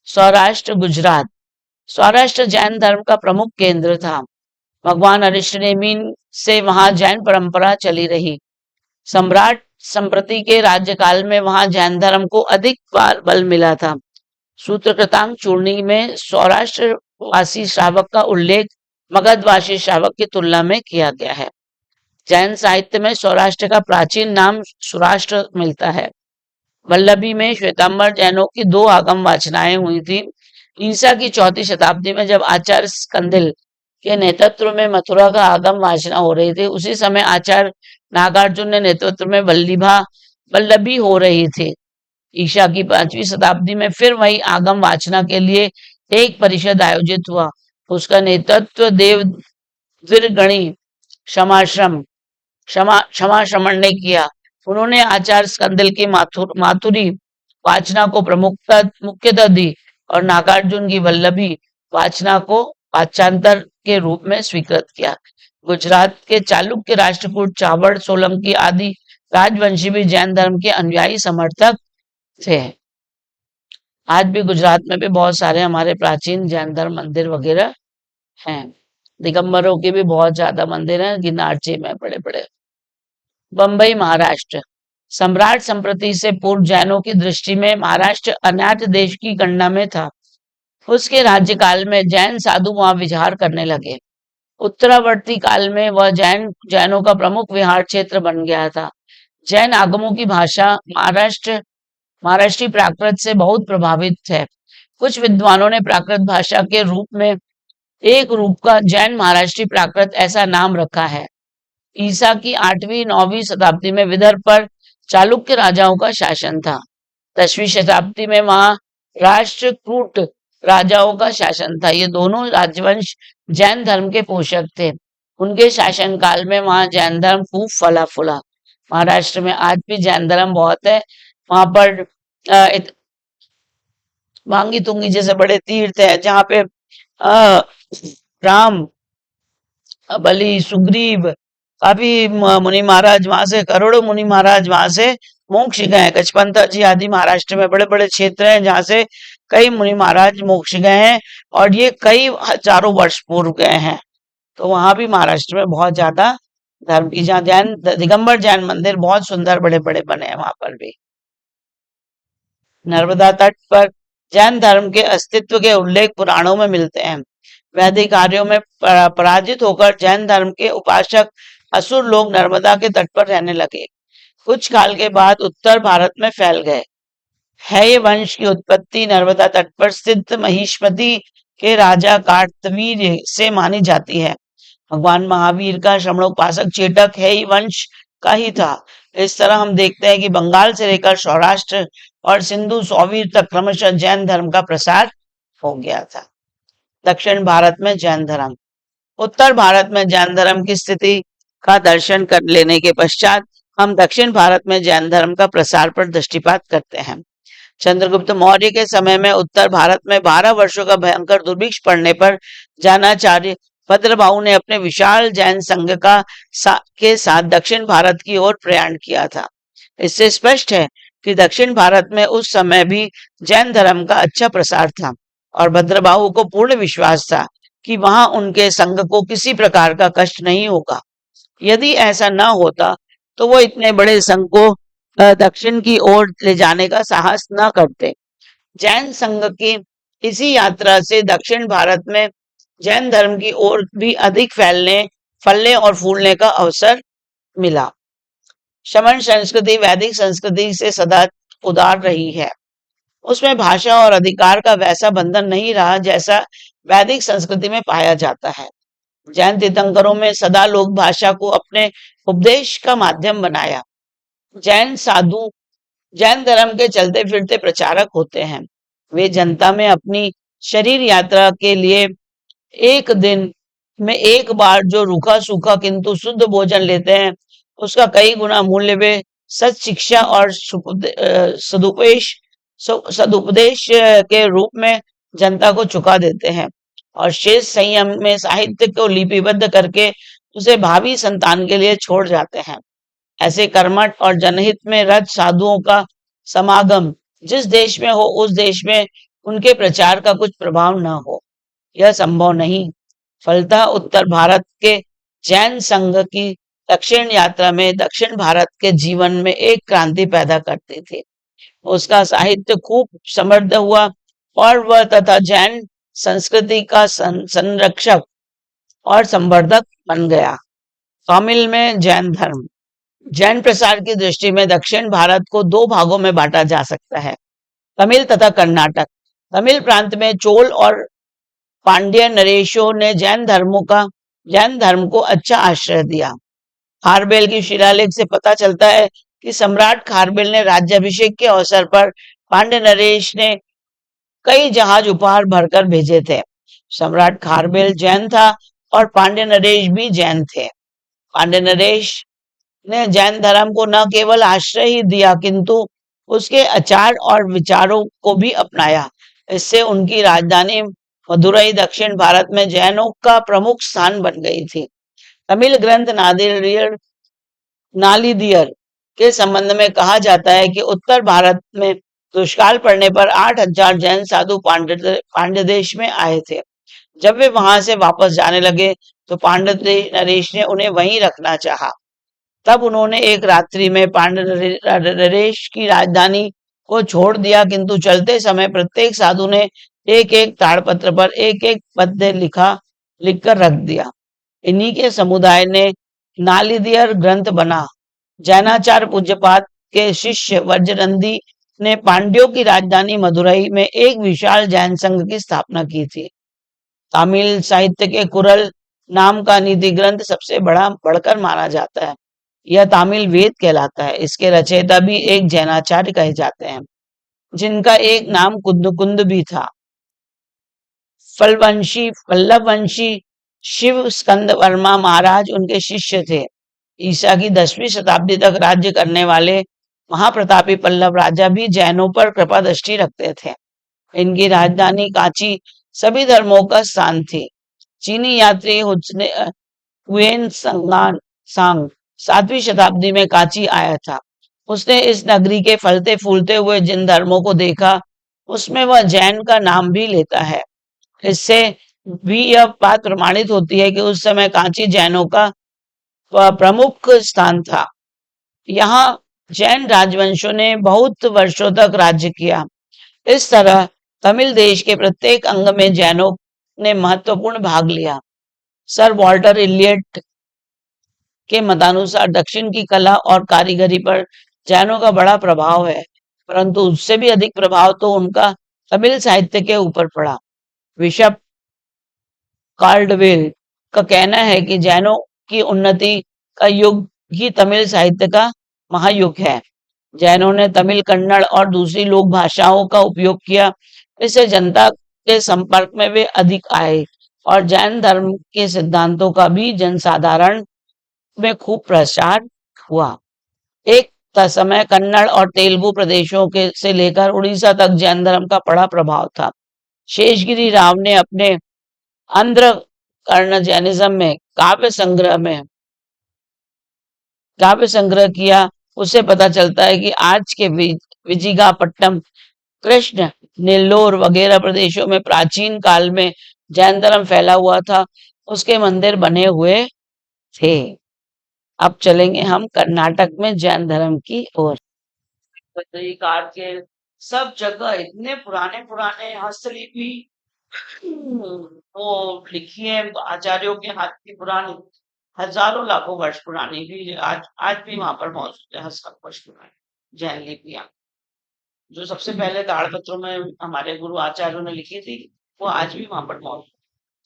सौराष्ट्र गुजरात, सौराष्ट्र जैन धर्म का प्रमुख केंद्र था। भगवान अरिष्टनेमि से वहां जैन परंपरा चली रही। सम्राट संप्रति के राज्यकाल में वहां जैन धर्म को अधिक बल मिला था। सूत्रकृतांग चूर्णी में सौराष्ट्र वासी श्रावक का उल्लेख मगधवासी श्रावक की तुलना में किया गया है। जैन साहित्य में सौराष्ट्र का प्राचीन नाम सुराष्ट्र मिलता है। वल्लभी में श्वेतांबर जैनों की 2 आगम वाचनाएं हुई थी। ईसा की 4वीं शताब्दी में जब आचार्य स्कंदिल के नेतृत्व में मथुरा का आगम वाचना हो रही थी, उसी समय आचार्य नागार्जुन ने नेतृत्व में वल्लभी हो रही थी। ईसा की 5वीं शताब्दी में फिर वही आगम वाचना के लिए एक परिषद आयोजित हुआ। उसका नेतृत्व देव द्विरगणी क्षमाश्रम क्षमा क्षमा श्रमण ने किया। उन्होंने आचार्य स्कंदल की माथुरी वाचना को प्रमुखता मुख्यता दी और नागार्जुन की वल्लभी वाचना को वाचांतर के रूप में स्वीकृत किया। गुजरात के चालुक्य राष्ट्रकूट चावड़ सोलंकी आदि राजवंशी भी जैन धर्म के अनुयायी समर्थक थे। आज भी गुजरात में भी बहुत सारे हमारे प्राचीन जैन धर्म मंदिर वगैरह हैं। दिगंबरों के भी बहुत ज्यादा मंदिर हैं गिरनारजी में बड़े बड़े। बंबई महाराष्ट्र। सम्राट संप्रति से पूर्व जैनों की दृष्टि में महाराष्ट्र अनाथ देश की गणना में था। उसके राज्यकाल में जैन साधु वहां विहार करने लगे। उत्तरावर्ती काल में वह जैनों का प्रमुख विहार क्षेत्र बन गया था। जैन आगमों की भाषा महाराष्ट्री प्राकृत से बहुत प्रभावित है। कुछ विद्वानों ने प्राकृत भाषा के रूप में एक रूप का जैन महाराष्ट्री प्राकृत ऐसा नाम रखा है। ईसा की 8वीं-9वीं शताब्दी में विदर्भ पर चालुक्य राजाओं का शासन था। 10वीं शताब्दी में वहां राष्ट्रकूट राजाओं का शासन था। ये दोनों राजवंश जैन धर्म के पोषक थे। उनके शासन काल में वहां जैन धर्म खूब फला फूला। महाराष्ट्र में आज भी जैन धर्म बहुत है। वहां पर मांगी तुंगी जैसे बड़े तीर्थ है जहाँ पे राम बलि सुग्रीव काफी मुनि महाराज वहां से करोड़ों मुनि महाराज वहां से मोक्ष गए। कचपंथा जी आदि महाराष्ट्र में बड़े बड़े क्षेत्र हैं जहाँ से कई मुनि महाराज मोक्ष गए हैं और ये कई हजारों वर्ष पूर्व गए हैं। तो वहां भी महाराष्ट्र में बहुत ज्यादा धर्म की जहाँ जैन दिगंबर जैन मंदिर बहुत सुंदर बड़े बड़े बने हैं वहां पर भी। नर्मदा तट पर जैन धर्म के अस्तित्व के उल्लेख पुराणों में मिलते हैं। वैदिक कार्यों में पराजित होकर जैन धर्म के उपासक असुर लोग नर्मदा के तट पर रहने लगे। कुछ काल के बाद उत्तर भारत में फैल गए। हैय वंश की उत्पत्ति नर्मदा तट पर स्थित महिष्मति के राजा कार्तवीर्य से मानी जाती है। भगवान महावीर का श्रमणोपासक चेटक हैय वंश का ही था। इस तरह हम देखते हैं कि बंगाल से लेकर सौराष्ट्र और सिंधु सौवीर तक क्रमशः जैन धर्म का प्रसार हो गया था। दक्षिण भारत में जैन धर्म। उत्तर भारत में जैन धर्म की स्थिति का दर्शन कर लेने के पश्चात हम दक्षिण भारत में जैन धर्म का प्रसार पर दृष्टिपात करते हैं। चंद्रगुप्त मौर्य के समय में उत्तर भारत में 12 वर्षों का भयंकर दुर्भिक्ष पड़ने पर जैनाचार्य भद्रबाहु ने अपने विशाल जैन संघ के साथ दक्षिण भारत की ओर प्रयाण किया था। इससे स्पष्ट है कि दक्षिण भारत में उस समय भी जैन धर्म का अच्छा प्रसार था और भद्रबाहु को पूर्ण विश्वास था कि वहां उनके संघ को किसी प्रकार का कष्ट नहीं होगा। यदि ऐसा न होता तो वो इतने बड़े संघ को दक्षिण की ओर ले जाने का साहस न करते। जैन संघ की इसी यात्रा से दक्षिण भारत में जैन धर्म की ओर भी अधिक फलने और फूलने का अवसर मिला। शमन संस्कृति वैदिक संस्कृति से सदा उदार रही है। उसमें भाषा और अधिकार का वैसा बंधन नहीं रहा जैसा वैदिक संस्कृति में पाया जाता है। जैन तीर्थंकरों में सदा लोक भाषा को अपने उपदेश का माध्यम बनाया। जैन साधु जैन धर्म के चलते फिरते प्रचारक होते हैं। वे जनता में अपनी शरीर यात्रा के लिए एक दिन में एक बार जो रूखा सूखा किंतु शुद्ध भोजन लेते हैं उसका कई गुना मूल्य वे सच शिक्षा और सदुपदेश के रूप में जनता को चुका देते हैं और शेष संयम में साहित्य को लिपिबद्ध करके उसे भावी संतान के लिए छोड़ जाते हैं। ऐसे कर्मठ और जनहित में रत साधुओं का समागम जिस देश में हो उस देश में उनके प्रचार का कुछ प्रभाव न हो, यह संभव नहीं। फलतः उत्तर भारत के जैन संघ की दक्षिण यात्रा में दक्षिण भारत के जीवन में एक क्रांति पैदा करती थी। उसका साहित्य खूब समृद्ध हुआ और वह तथा जैन संस्कृति का संरक्षक और संवर्धक बन गया। तमिल में जैन धर्म। जैन प्रसार की दृष्टि में दक्षिण भारत को दो भागों में बांटा जा सकता है, तमिल तथा कर्नाटक। तमिल प्रांत में चोल और पांड्य नरेशों ने जैन धर्म को अच्छा आश्रय दिया। खारबेल की शिलालेख से पता चलता है कि सम्राट खारबेल ने राज्याभिषेक के अवसर पर पांड्य नरेश ने कई जहाज उपहार भरकर भेजे थे। सम्राट खारबेल जैन था और पांड्य नरेश भी जैन थे। पांड्य नरेश ने जैन धर्म को न केवल आश्रय ही दिया किंतु उसके आचार और विचारों को भी अपनाया। इससे उनकी राजधानी मदुरई दक्षिण भारत में जैनों का प्रमुख स्थान बन गई थी। तमिल ग्रंथ नालिदियर के संबंध में कहा जाता है कि उत्तर भारत में दुष्काल पड़ने पर 8,000 जैन साधु पांड्य देश में आए थे। जब वे वहां से वापस जाने लगे तो पांड्य नरेश ने उन्हें वहीं रखना चाहा। तब उन्होंने एक रात्रि में पांड्य नरेश की राजधानी को छोड़ दिया, किंतु चलते समय प्रत्येक साधु ने एक एक ताड़पत्र पर एक एक पद्य लिखकर रख दिया। इन्हीं के समुदाय ने नालिदियर ग्रंथ बना। जैनाचार्य पूज्यपाद के शिष्य वज्रनंदी ने पांड्यों की राजधानी मदुरई में एक विशाल जैन संघ की स्थापना की थी। तमिल साहित्य के कुरल नाम का नीति ग्रंथ सबसे बढ़कर माना जाता है। यह तमिल वेद कहलाता है। इसके रचयिता भी एक जैनाचार्य कहे जाते हैं, जिनका एक नाम कुंद भी था। पल्लव वंशी शिव स्कंद वर्मा महाराज उनके शिष्य थे। ईसा की 10वीं शताब्दी तक राज्य करने वाले महाप्रतापी पल्लव राजा भी जैनों पर कृपा दृष्टि रखते थे। इनकी राजधानी कांची सभी धर्मों का स्थान थी। चीनी यात्री हुएन सांग 7वीं शताब्दी में कांची आया था। उसने इस नगरी के फलते फूलते हुए जिन धर्मों को देखा उसमें वह जैन का नाम भी लेता है। इससे भी यह बात प्रमाणित होती है कि उस समय कांची जैनों का प्रमुख स्थान था। यहाँ जैन राजवंशों ने बहुत वर्षों तक राज्य किया। इस तरह तमिल देश के प्रत्येक अंग में जैनों ने महत्वपूर्ण भाग लिया। सर वॉल्टर इलियट के मतानुसार दक्षिण की कला और कारीगरी पर जैनों का बड़ा प्रभाव है, परंतु उससे भी अधिक प्रभाव तो उनका तमिल साहित्य के ऊपर पड़ा। बिशप कार्डवेल का कहना है कि जैनों की उन्नति का युग ही तमिल साहित्य का महायुग है। जैनों ने तमिल, कन्नड़ और दूसरी लोक भाषाओं का उपयोग किया। इससे जनता के संपर्क में वे अधिक आए और जैन धर्म के सिद्धांतों का भी जनसाधारण में खूब प्रचार हुआ। एक समय कन्नड़ और तेलुगु प्रदेशों के से लेकर उड़ीसा तक जैन धर्म का बड़ा प्रभाव था। शेषगिरी राव ने अपने आंध्र कर्ण जैनिज्म में काव्य संग्रह किया। उससे पता चलता है कि आज के विजिगापट्टनम, कृष्ण, नेल्लोर वगैरह प्रदेशों में प्राचीन काल में जैन धर्म फैला हुआ था। उसके मंदिर बने हुए थे। अब चलेंगे हम कर्नाटक में जैन धर्म की ओर। कार के सब जगह इतने पुराने पुराने हस्तलिपि वो लिखी है आचार्यों के हाथ की, पुरानी हजारों लाखों वर्ष पुरानी भी आज भी वहां पर मौजूद है। हजारों वर्ष पुरानी जैन लिपियां जो सबसे पहले ताड़पत्रों में हमारे गुरु आचार्यों ने लिखी थी, वो आज भी वहां पर मौजूद।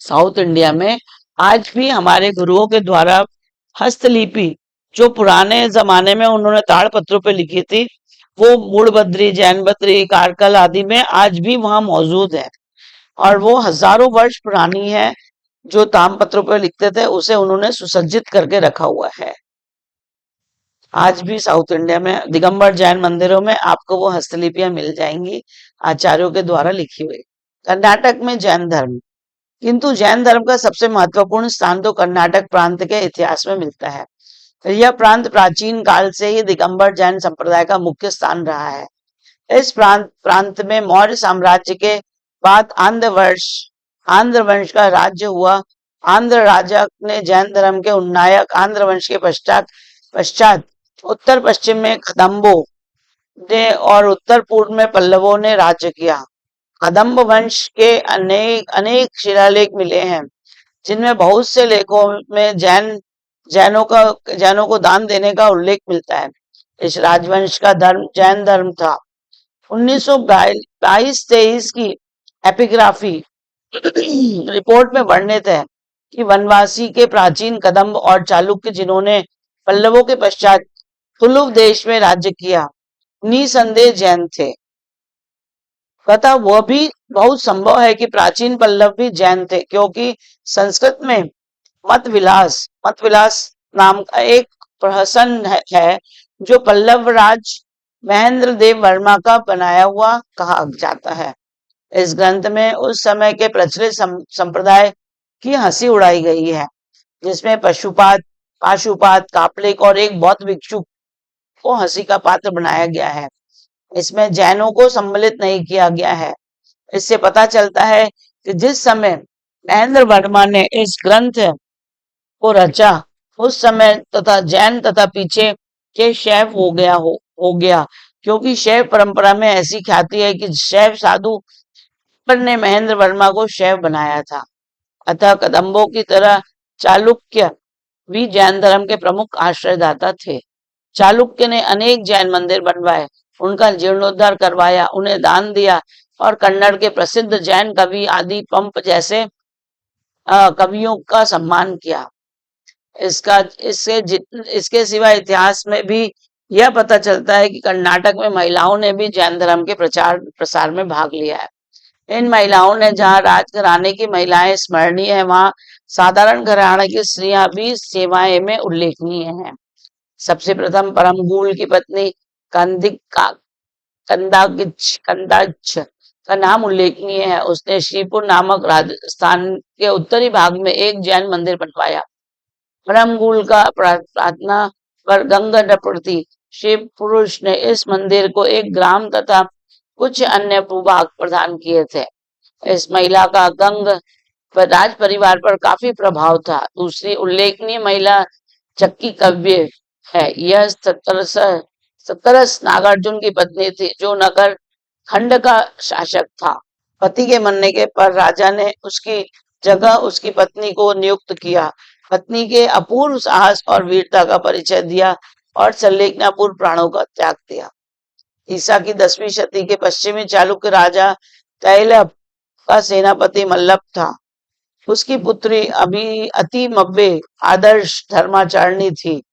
साउथ इंडिया में आज भी हमारे गुरुओं के द्वारा हस्तलिपि जो पुराने जमाने में उन्होंने ताड़पत्रों पे लिखी थी, वो मूड़बद्री, जैन बद्री, कारकल आदि में आज भी वहां मौजूद है और वो हजारों वर्ष पुरानी है। जो तामपत्रों पर लिखते थे उसे उन्होंने सुसज्जित करके रखा हुआ है। आज भी साउथ इंडिया में दिगंबर जैन मंदिरों में आपको वो हस्तलिपियां मिल जाएंगी आचार्यों के द्वारा लिखी हुई। कर्नाटक में जैन धर्म, किंतु जैन धर्म का सबसे महत्वपूर्ण स्थान तो कर्नाटक प्रांत के इतिहास में मिलता है। यह प्रांत प्राचीन काल से ही दिगंबर जैन संप्रदाय का मुख्य स्थान रहा है। इस प्रांत में मौर्य साम्राज्य के बाद आंध्र वंश का राज्य हुआ। आंध्र राजा ने जैन धर्म के उन्नायक आंध्र वंश के पश्चात उत्तर पश्चिम में कदम्बों ने और उत्तर पूर्व में पल्लवों ने राज्य किया। कदम्ब वंश के अनेक शिलालेख मिले हैं, जिनमें बहुत से लेखों में जैन जैनों को दान देने का उल्लेख मिलता है। इस राजवंश का धर्म जैन धर्म था। 1922-23 की एपिग्राफी रिपोर्ट में वर्णित है कि वनवासी के प्राचीन कदम्ब और चालुक्य जिन्होंने पल्लवों के पश्चात तुलुव देश में राज्य किया, निसंदेह जैन थे। तथा वह भी बहुत संभव है कि प्राचीन पल्लव भी जैन थे, क्योंकि संस्कृत में मत विलास नाम का एक प्रहसन है जो पल्लव राज महेंद्र देव वर्मा का बनाया हुआ कहा जाता है। इस ग्रंथ में उस समय के प्रचलित संप्रदाय की हंसी उड़ाई गई है, जिसमें पाशुपात, कापलिक और एक बौद्ध भिक्षु को हंसी का पात्र बनाया गया है। इसमें जैनों को सम्मिलित नहीं किया गया है। इससे पता चलता है कि जिस समय महेंद्र वर्मा ने इस ग्रंथ को रचा, उस समय तथा जैन तथा पीछे के शैव हो गया, क्योंकि शैव परंपरा में ऐसी ख्याति है कि शैव साधु ने महेंद्र वर्मा को शैव बनाया था। अतः कदम्बों की तरह चालुक्य भी जैन धर्म के प्रमुख आश्रयदाता थे। चालुक्य ने अनेक जैन मंदिर बनवाए, उनका जीर्णोद्धार करवाया, उन्हें दान दिया और कन्नड़ के प्रसिद्ध जैन कवि आदि पंप जैसे कवियों का सम्मान किया। इसके सिवा इतिहास में भी यह पता चलता है कि कर्नाटक में महिलाओं ने भी जैन धर्म के प्रचार प्रसार में भाग लिया है। इन महिलाओं ने जहाँ राजघराने की महिलाएं स्मरणीय है, वहां साधारण घराने की स्त्रियां भी सेवाएं में उल्लेखनीय हैं। सबसे प्रथम परमगुल की पत्नी कंदाच का नाम उल्लेखनीय है। उसने श्रीपुर नामक राजस्थान के उत्तरी भाग में एक जैन मंदिर बनवाया। परमगुल का प्रार्थना पर गंगनप्रति शिव पुरुष ने इस मंदिर को एक ग्राम तथा कुछ अन्य भूभाग प्रदान किए थे। इस महिला का गंग राज परिवार पर काफी प्रभाव था। दूसरी उल्लेखनीय महिला चक्की कव्य है। यह सतरस नागार्जुन की पत्नी थी, जो नगर खंड का शासक था। पति के मरने के पर राजा ने उसकी जगह उसकी पत्नी को नियुक्त किया। पत्नी के अपूर्व साहस और वीरता का परिचय दिया और संलेखनापूर्व प्राणों का त्याग दिया। ईसा की 10वीं शती के पश्चिमी चालुक्य राजा तैलप का सेनापति मल्लभ था। उसकी पुत्री अतिमव्य आदर्श धर्माचरणी थी।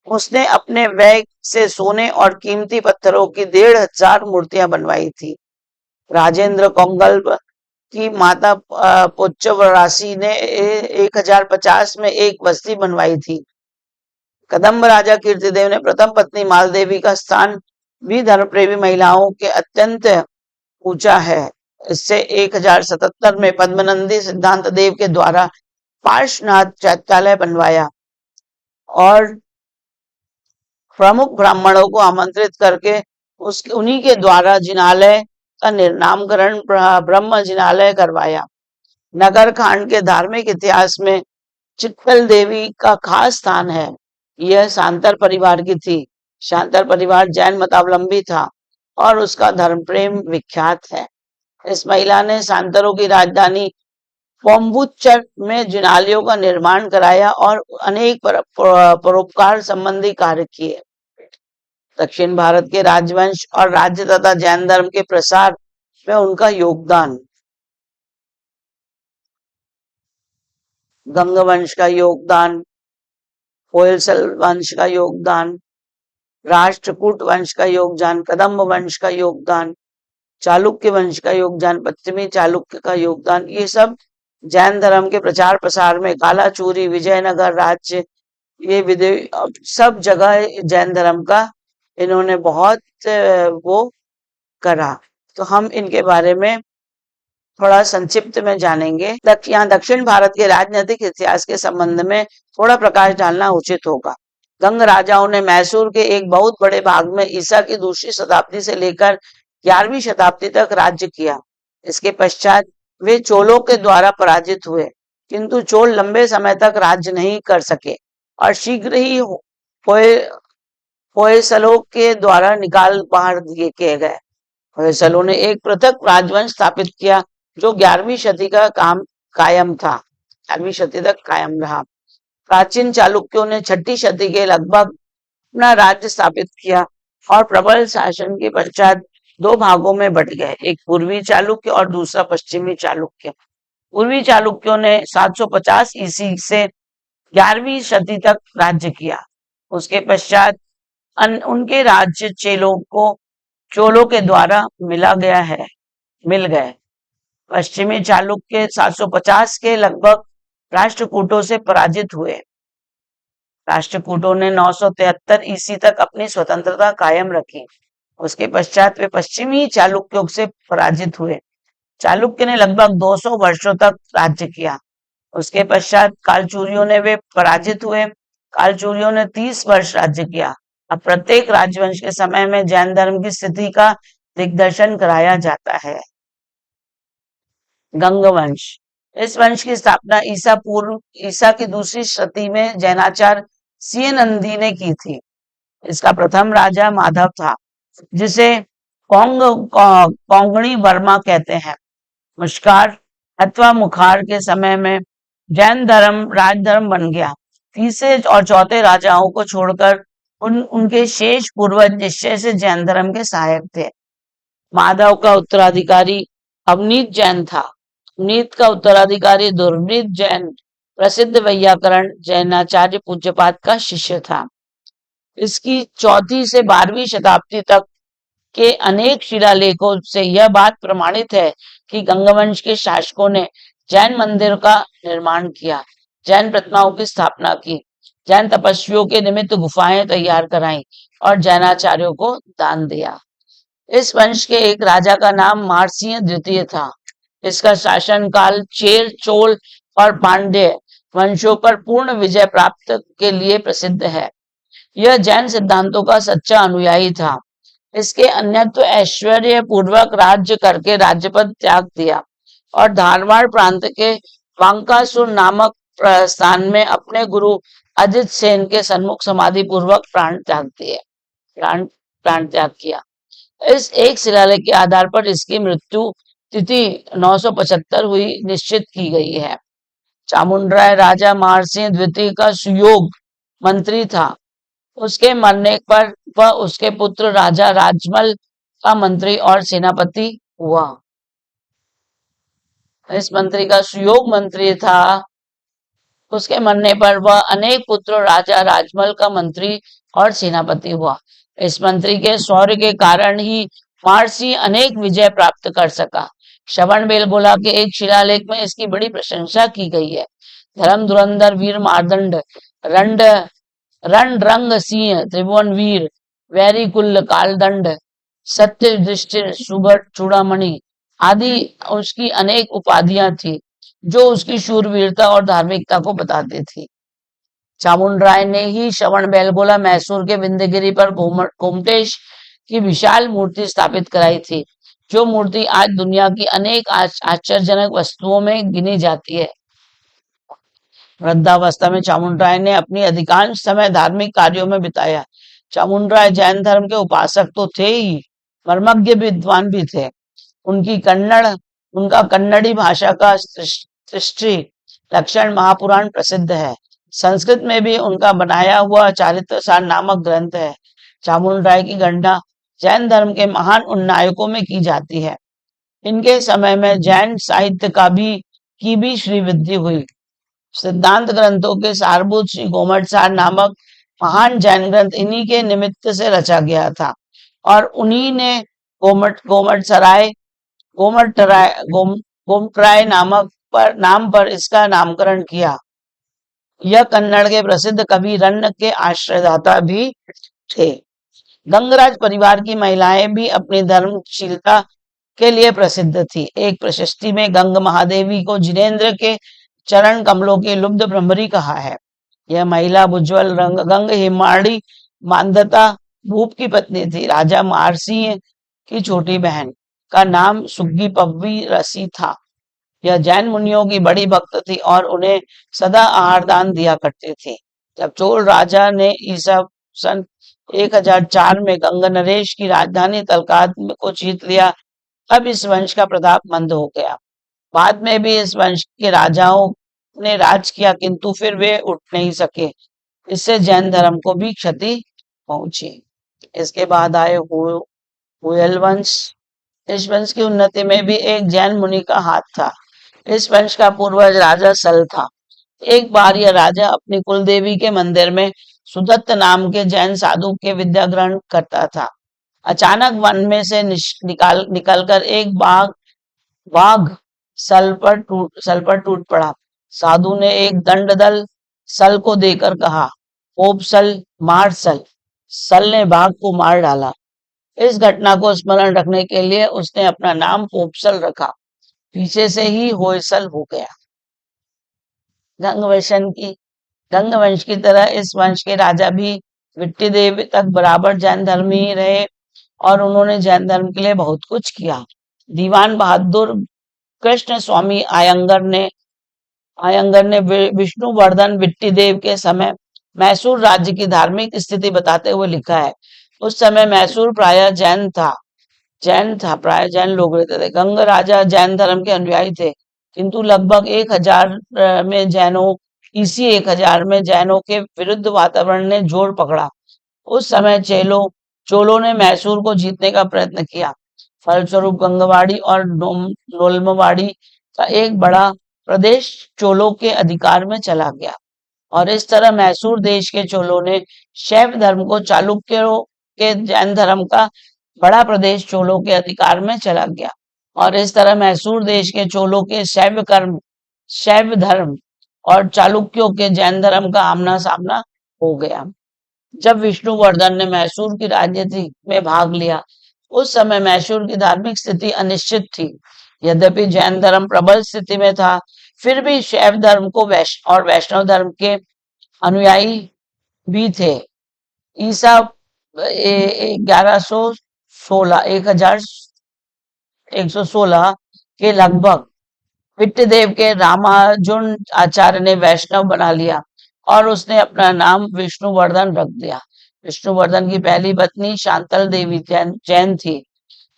उसने अपने व्यय से सोने और कीमती पत्थरों की 1500 मूर्तियां बनवाई थी। राजेंद्र कोंगल्ब की माता पुच्चवरासी ने 1050 में एक बस्ती बनवाई थी। कदम्ब राजा कीर्तिदेव ने प्रथम पत्नी मालदेवी का स्थान भी धर्मप्रेमी महिलाओं के अत्यंत ऊंचा है। इससे 1077 में पद्मनंदी सिद्धांत देव के द्वारा पार्श्वनाथ चैत्यालय बनवाया और प्रमुख ब्राह्मणों को आमंत्रित करके उन्हीं के द्वारा जिनालय का नामकरण ब्रह्म जिनालय करवाया। नगर खांड के धार्मिक इतिहास में चित्तल देवी का खास स्थान है। यह शांतर परिवार की थी। शांतर परिवार जैन मतावलंबी था और उसका धर्म प्रेम विख्यात है। इस महिला ने शांतरों की राजधानी पोम्बुचर में जिनालयों का निर्माण कराया और अनेक परोपकार संबंधी कार्य किए। दक्षिण भारत के राजवंश और राज्य तथा जैन धर्म के प्रसार में उनका योगदान। गंग वंश का योगदान, होयसल वंश का योगदान, राष्ट्रकूट वंश का योगदान, कदम्ब वंश का योगदान, चालुक्य वंश का योगदान, पश्चिमी चालुक्य का योगदान, ये सब जैन धर्म के प्रचार प्रसार में कालाचूरी, विजयनगर राज्य, ये सब जगह जैन धर्म का इन्होंने बहुत वो करा। तो हम इनके बारे में थोड़ा संक्षिप्त में जानेंगे। यहाँ दक्षिण भारत के राजनीतिक इतिहास के संबंध में थोड़ा प्रकाश डालना उचित होगा। गंग राजाओं ने मैसूर के एक बहुत बड़े भाग में ईसा की 2री शताब्दी से लेकर 11वीं शताब्दी तक राज्य किया। इसके पश्चात वे चोलों के द्वारा पराजित हुए, किंतु चोल लंबे समय तक राज्य नहीं कर सके और शीघ्र ही होयसलों के द्वारा निकाल बाहर किए गए। होयसलों ने एक पृथक राजवंश स्थापित किया जो 11वीं शती का कायम था, 11वीं शती तक कायम रहा। प्राचीन चालुक्यों ने 6ठी शती के लगभग अपना राज्य स्थापित किया और प्रबल शासन के पश्चात दो भागों में बट गए, एक पूर्वी चालुक्य और दूसरा पश्चिमी चालुक्य। पूर्वी चालुक्यों ने 750 ईसी से 11वीं शती तक राज्य किया। उसके पश्चात उनके राज्य चोलों के द्वारा मिल गए। पश्चिमी चालुक्य 750 के लगभग राष्ट्रकूटों से पराजित हुए। राष्ट्रकूटों ने 973 ईसी तक अपनी स्वतंत्रता कायम रखी। उसके पश्चात वे पश्चिमी चालुक्यों से पराजित हुए। चालुक्य ने लगभग 200 वर्षों तक राज्य किया। उसके पश्चात कालचूरियों ने वे पराजित हुए। कालचूरियों ने 30 वर्ष राज्य किया। अब प्रत्येक राजवंश के समय में जैन धर्म की स्थिति का दिग्दर्शन कराया जाता है। गंग वंश। इस वंश की स्थापना ईसा की दूसरी शती में जैनाचार्य सिय नंदी ने की थी। इसका प्रथम राजा माधव था, जिसे कोंकणी वर्मा कहते हैं। मुश्कार अथवा मुखार के समय में जैन धर्म राजधर्म बन गया। तीसरे और चौथे राजाओं को छोड़कर उनके शेष पूर्वज निश्चय से जैन धर्म के सहायक थे। माधव का उत्तराधिकारी अवनीत जैन था। अवनीत का उत्तराधिकारी दुर्नीत जैन प्रसिद्ध वैयाकरण जैनाचार्य पूज्यपाद का शिष्य था। इसकी 4वीं से 12वीं शताब्दी तक के अनेक शिलालेखों से यह बात प्रमाणित है कि गंगवंश के शासकों ने जैन मंदिर का निर्माण किया, जैन प्रतिमाओं की स्थापना की, जैन तपस्वियों के निमित्त गुफाएं तैयार कराई और जैनाचार्यों को दान दिया। इस वंश के एक राजा का नाम मारसिंह द्वितीय था। इसका शासन काल चेर, चोल और पांड्य वंशों पर पूर्ण विजय प्राप्त के लिए प्रसिद्ध है। यह जैन सिद्धांतों का सच्चा अनुयायी था। इसके अन्यत्व ऐश्वर्य पूर्वक राज्य करके राज्यपद त्याग दिया और धारवाड़ प्रांत के वांकासुर नामक स्थान में अपने गुरु अजित सेन के सन्मुख समाधि पूर्वक प्राण त्याग किया। इस एक शिलालेख के आधार पर इसकी मृत्यु तिथि 975 हुई निश्चित की गई है। चामुंडराय राजा मारसिंह द्वितीय का सुयोग मंत्री था। उसके मरने पर वह उसके पुत्र राजा राजमल का मंत्री और सेनापति हुआ। इस मंत्री का सुयोग मंत्री था। उसके मरने पर वह अनेक पुत्र राजा राजमल का मंत्री और सेनापति हुआ। इस मंत्री के शौर्य के कारण ही मारसिंह अनेक विजय प्राप्त कर सका। श्रवण बेलगोला के एक शिलालेख में इसकी बड़ी प्रशंसा की गई है। धर्म धुरंधर वीर मारदंड रण रंग सिंह त्रिभुवन वीर वैरी कुल कालदंड सत्य दृष्टि सुबट चूड़ामणि आदि उसकी अनेक उपाधियां थी, जो उसकी शूरवीरता और धार्मिकता को बताती थी। चामुंडराय ने ही श्रवण बेलगोला मैसूर के विंध्यगिरी पर गोमटेश की विशाल मूर्ति स्थापित कराई थी, जो मूर्ति आज दुनिया की अनेक आश्चर्यजनक वस्तुओं में गिनी जाती है। वृद्धावस्था में चामुंडराय ने अपनी अधिकांश समय धार्मिक कार्यों में बिताया। चामुंडराय जैन धर्म के उपासक तो थे ही, मर्मज्ञ विद्वान भी थे। उनका कन्नड़ी भाषा का सृष्टि लक्षण महापुराण प्रसिद्ध है। संस्कृत में भी उनका बनाया हुआ चारित्रसार नामक ग्रंथ है। चामुंडराय की गणना जैन धर्म के महान उन्नायकों में की जाती है। इनके समय में जैन साहित्य की भी श्रीवृद्धि हुई। सिद्धांत ग्रंथों के सारभूत श्री गोमटसार नामक महान जैन ग्रंथ इन्हीं के निमित्त से रचा गया था और उन्हीं ने गोमटराय नाम पर इसका नामकरण किया। यह कन्नड़ के प्रसिद्ध कवि रन्न के आश्रयदाता भी थे। गंगराज परिवार की महिलाएं भी अपनी धर्मशीलता के लिए प्रसिद्ध थी। एक प्रशस्ति में गंग महादेवी को जिनेन्द्र के चरण कमलों की लुब्ध भ्रमरी कहा है। यह महिला उज्ज्वल गंग हिमाड़ी मानदता भूप की पत्नी थी। राजा मारसिंह की छोटी बहन का नाम सुग्गी पव्वी रसी था। यह जैन मुनियों की बड़ी भक्त थी और उन्हें सदा आहार दान दिया करती थी। जब चोल राजा ने ईसा सन 1004 में गंग नरेश की राजधानी तलकात को जीत लिया, तब इस वंश का प्रताप मंद हो गया। बाद में भी इस वंश के राजाओं ने राज किया, किंतु फिर वे उठ नहीं सके। इससे जैन धर्म को भी क्षति पहुंची। इसके बाद आए हुयल वंश। इस वंश की उन्नति में भी एक जैन मुनि का हाथ था। इस वंश का पूर्वज राजा सल था। एक बार यह राजा अपनी कुलदेवी के मंदिर में सुदत्त नाम के जैन साधु के विद्या ग्रहण करता था। अचानक वन में से निकलकर एक बाघ बाघ सल पर टूट पड़ा। साधु ने एक दंड सल को देकर कहा, "ओप सल, मार सल।" सल ने बाघ को मार डाला। इस घटना को स्मरण रखने के लिए उसने अपना नाम पोपसल रखा। पीछे से ही होयसल हो गया। गंग वंश की तरह इस वंश के राजा भी विट्टी देव तक बराबर जैन धर्मी ही रहे और उन्होंने जैन धर्म के लिए बहुत कुछ किया। दीवान बहादुर कृष्ण स्वामी आयंगर ने विष्णुवर्धन विट्टी देव के समय मैसूर राज्य की धार्मिक स्थिति बताते हुए लिखा है, उस समय मैसूर प्रायः प्राय जैन लोग रहते थे। गंग राजा जैन धर्म के अनुयायी थे, किंतु लगभग 1000 में जैनों इसी 1000 में जैनों के विरुद्ध वातावरण ने जोर पकड़ा। उस समय चोलों ने मैसूर को जीतने का प्रयत्न किया। फलस्वरूप गंगवाड़ी और नोलमवाड़ी का एक बड़ा प्रदेश चोलों के अधिकार में चला गया और इस तरह मैसूर देश के चोलों ने शैव धर्म को चालुक्यों के जैन धर्म का बड़ा प्रदेश चोलों के अधिकार में चला गया और इस तरह मैसूर देश के चोलों के शैव धर्म और चालुक्यों के जैन धर्म का आमना सामना हो गया। जब विष्णुवर्धन ने मैसूर की राजनीति में भाग लिया, उस समय मैसूर की धार्मिक स्थिति अनिश्चित थी। यद्यपि जैन धर्म प्रबल स्थिति में था, फिर भी शैव धर्म को वैष्णव धर्म के अनुयायी भी थे। ईसा 1116 के लगभग विट्टदेव के रामानुजन आचार्य ने वैष्णव बना लिया और उसने अपना नाम विष्णुवर्धन रख दिया। विष्णुवर्धन की पहली पत्नी शांतल देवी जैन थी।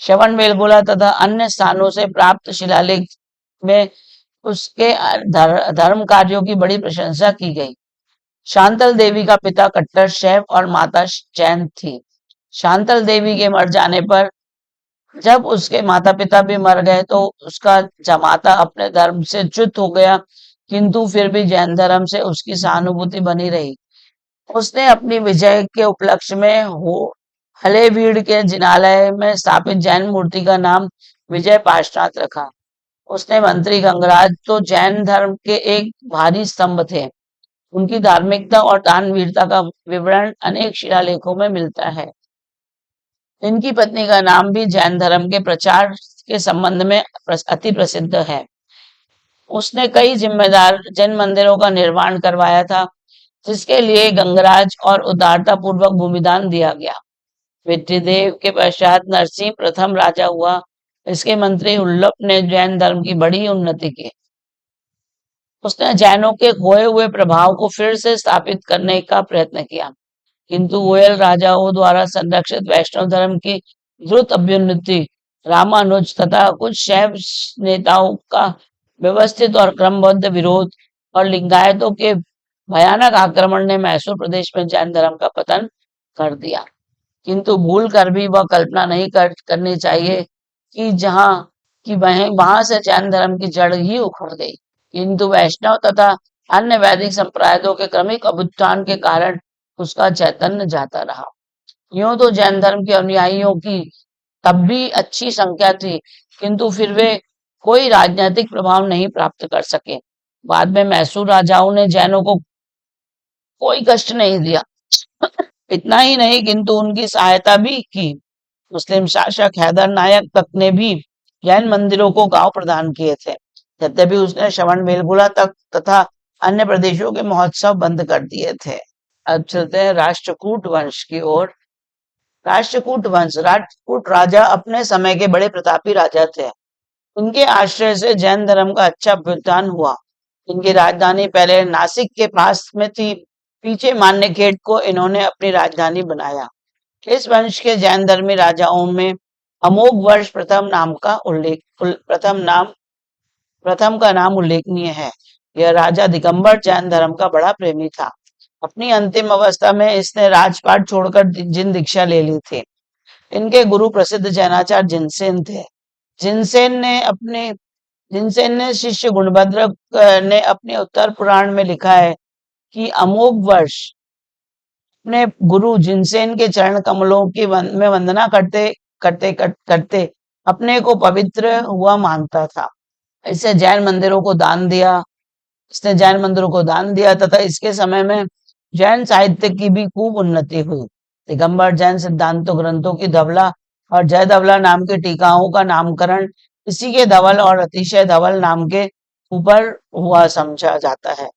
श्रवण बेलगोला तथा अन्य स्थानों से प्राप्त शिलालेख में उसके धर्म कार्यों की बड़ी प्रशंसा की गई। शांतल देवी का पिता कट्टर शैव और माता जैन थी। शांतल देवी के मर जाने पर जब उसके माता पिता भी मर गए तो उसका जमाता अपने धर्म से च्युत हो गया, किंतु फिर भी जैन धर्म से उसकी सहानुभूति बनी रही। उसने अपनी विजय के उपलक्ष्य में हलेबीड के जिनालय में स्थापित जैन मूर्ति का नाम विजय पाशनाथ रखा। उसने मंत्री गंगराज तो जैन धर्म के एक भारी स्तंभ थे। उनकी धार्मिकता और दानवीरता का विवरण अनेक शिलालेखों में मिलता है। इनकी पत्नी का नाम भी जैन धर्म के प्रचार के संबंध में अति प्रसिद्ध है। उसने कई जिम्मेदार जैन मंदिरों का निर्माण करवाया था, जिसके लिए गंगराज और उदारता पूर्वक भूमिदान दिया गया। विट्टीदेव के पश्चात नरसिंह प्रथम राजा हुआ। इसके मंत्री हुल्लप ने जैन धर्म की बड़ी उन्नति की। उसने जैनों के खोए हुए प्रभाव को फिर से स्थापित करने का प्रयत्न किया, किंतु वोयल राजाओं द्वारा संरक्षित वैष्णव धर्म की द्रुत अभ्युन्नति, रामानुज तथा कुछ शैव नेताओं का व्यवस्थित और क्रमबद्ध विरोध और लिंगायतों के भयानक आक्रमण ने मैसूर प्रदेश में जैन धर्म का पतन कर दिया। किंतु भूल कर भी वह कल्पना नहीं करनी चाहिए कि वहां से जैन धर्म की जड़ ही उखड़ गई। किंतु वैष्णव तथा अन्य वैदिक संप्रदायों के क्रमिक अभ्युत्थान के कारण उसका चैतन्य जाता रहा। यूं तो जैन धर्म के अनुयायियों की तब भी अच्छी संख्या थी, किंतु फिर वे कोई राजनीतिक प्रभाव नहीं प्राप्त कर सके। बाद में मैसूर राजाओं ने जैनों को कोई कष्ट नहीं दिया। इतना ही नहीं, किंतु उनकी सहायता भी की। मुस्लिम शासक हैदर नायक तक ने भी जैन मंदिरों को गांव प्रदान किए थे। यद्यपि उसने श्रवण बेलगोला तक तथा अन्य प्रदेशों के महोत्सव बंद कर दिए थे। अब चलते हैं राष्ट्रकूट वंश की ओर। राष्ट्रकूट वंश, राष्ट्रकूट राजा अपने समय के बड़े प्रतापी राजा थे। उनके आश्रय से जैन धर्म का अच्छा अभ्युत्थान हुआ। इनकी राजधानी पहले नासिक के पास में थी, पीछे मान्यखेड़ को इन्होंने अपनी राजधानी बनाया। इस वंश के जैन धर्मी राजाओं में अमोघ वर्ष प्रथम का नाम उल्लेखनीय है। यह राजा दिगंबर जैन धर्म का बड़ा प्रेमी था। अपनी अंतिम अवस्था में इसने राजपाट छोड़कर जिन दीक्षा ले ली थी। इनके गुरु प्रसिद्ध जैनाचार्य जिनसेन थे। जिनसेन ने अपने जिनसेन ने शिष्य गुणभद्र ने अपने उत्तर पुराण में लिखा है कि अमोघ वर्ष अपने गुरु जिनसेन के चरण कमलों की में वंदना करते अपने को पवित्र हुआ मानता था। इससे जैन मंदिरों को दान दिया इसने जैन मंदिरों को दान दिया तथा इसके समय में जैन साहित्य की भी खूब उन्नति हुई। दिगंबर जैन सिद्धांतों ग्रंथों की धवला और जय धवला नाम के टीकाओं का नामकरण इसी के धवल और अतिशय धवल नाम के ऊपर हुआ समझा जाता है।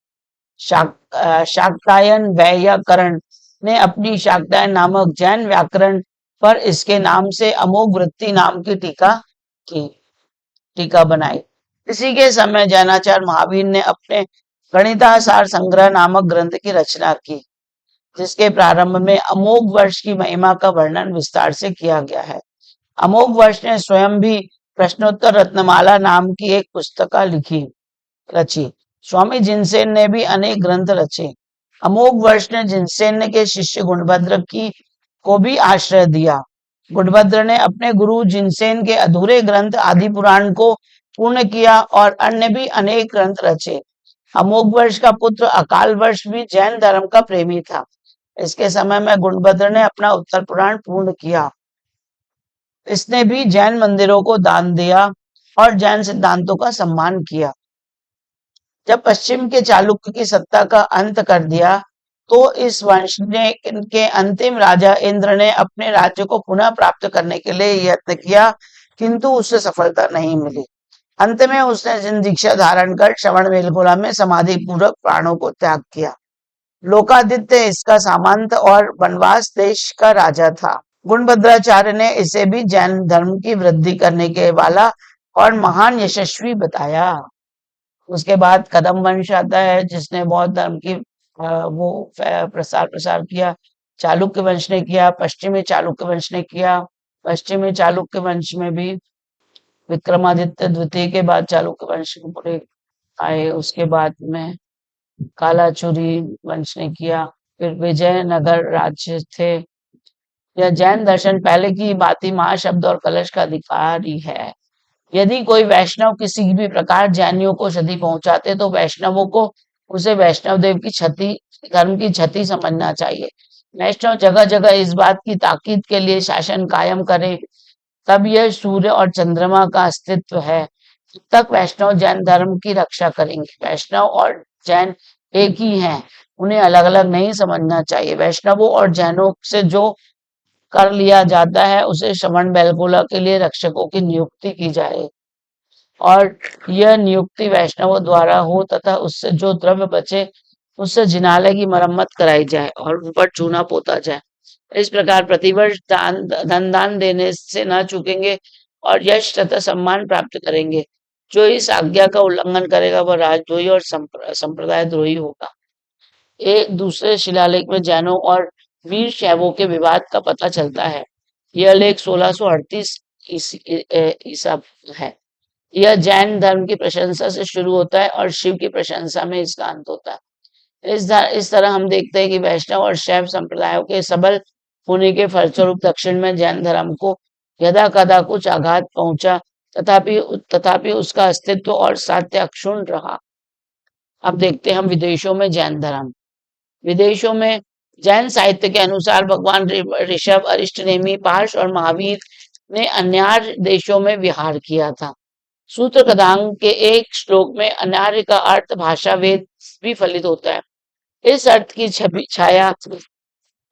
शाक्तायन व्याकरण ने अपनी शाक्तायन नामक जैन व्याकरण पर इसके नाम से अमोघ वृत्ति नाम की टीका बनाई। इसी के समय जैनाचार्य महावीर ने अपने गणितासार संग्रह नामक ग्रंथ की रचना की, जिसके प्रारंभ में अमोघ वर्ष की महिमा का वर्णन विस्तार से किया गया है। अमोघ वर्ष ने स्वयं भी प्रश्नोत्तर रत्नमाला नाम की एक पुस्तिका रची। स्वामी जिनसेन ने भी अनेक ग्रंथ रचे। अमोघ वर्ष ने जिनसेन के शिष्य गुणभद्र को भी आश्रय दिया। गुणभद्र ने अपने गुरु जिनसेन के अधूरे ग्रंथ आदि पुराण को पूर्ण किया और अन्य भी अनेक ग्रंथ रचे। अमोघ वर्ष का पुत्र अकाल वर्ष भी जैन धर्म का प्रेमी था। इसके समय में गुणभद्र ने अपना उत्तर पुराण पूर्ण किया। इसने भी जैन मंदिरों को दान दिया और जैन सिद्धांतों का सम्मान किया। जब पश्चिम के चालुक्य की सत्ता का अंत कर दिया तो इस वंश ने के अंतिम राजा इंद्र ने अपने राज्य को पुनः प्राप्त करने के लिए यत्न किया, किंतु उससे सफलता नहीं मिली। अंत में उसने जिन दीक्षा धारण कर श्रवण बेलगोला में समाधि पूर्वक प्राणों को त्याग किया। लोकादित्य इसका सामंत और वनवास देश का राजा था। गुणभद्राचार्य ने इसे भी जैन धर्म की वृद्धि करने के वाला और महान यशस्वी बताया। उसके बाद कदम वंश आता है, जिसने बौद्ध धर्म की वो प्रसार किया। चालुक्य वंश ने किया, पश्चिमी चालुक्य वंश ने किया। पश्चिमी चालुक्य वंश में भी विक्रमादित्य द्वितीय के बाद चालुक्य वंश पूरे आए। उसके बाद में कालाचुरी वंश ने किया। फिर विजयनगर राज्य थे। यह जैन दर्शन पहले की भांति महाशब्द और कलश का अधिकारी है। यदि कोई वैष्णव किसी भी प्रकार जैनियों को क्षति पहुंचाते तो वैष्णवों को उसे वैष्णव देव की क्षति धर्म की क्षति समझना चाहिए। वैष्णव जगह जगह इस बात की ताकीद के लिए शासन कायम करे, तब यह सूर्य और चंद्रमा का अस्तित्व है। तब तक वैष्णव जैन धर्म की रक्षा करेंगे। वैष्णव और जैन एक ही हैं, उन्हें अलग अलग नहीं समझना चाहिए। वैष्णवों और जैनों से जो कर लिया जाता है उसे श्रवण बेलगोला के लिए रक्षकों की नियुक्ति की जाए और यह नियुक्ति वैष्णवों द्वारा हो तथा उससे जो द्रव्य बचे उससे जिनालय की मरम्मत कराई जाए और ऊपर चूना पोता जाए। इस प्रकार प्रतिवर्ष धन दान देने से न चूकेंगे और यश तथा सम्मान प्राप्त करेंगे। जो इस आज्ञा का उल्लंघन करेगा वह राजद्रोही और संप्रदाय द्रोही होगा। एक दूसरे शिलालेख में जैनों और वीर शैवों के विवाद का पता चलता है। यह लेख 1638 ईसा है। यह जैन धर्म की प्रशंसा से शुरू होता है और शिव की प्रशंसा में इसका अंत होता है। इस तरह हम देखते हैं कि वैष्णव और शैव संप्रदायों के सबल होने के फलस्वरूप दक्षिण में जैन धर्म को यदा कदा कुछ आघात पहुंचा, तथापि उसका अस्तित्व और साध्य अक्षुण्ण रहा। अब देखते हैं हम विदेशों में जैन धर्म। विदेशों में जैन साहित्य के अनुसार भगवान ऋषभ, अरिष्टनेमी, पार्श और महावीर ने अन्यार्य देशों में विहार किया था। सूत्र कदांग के एक श्लोक में अन्यार्य का अर्थ भाषा वेद भी फलित होता है। इस अर्थ की छाया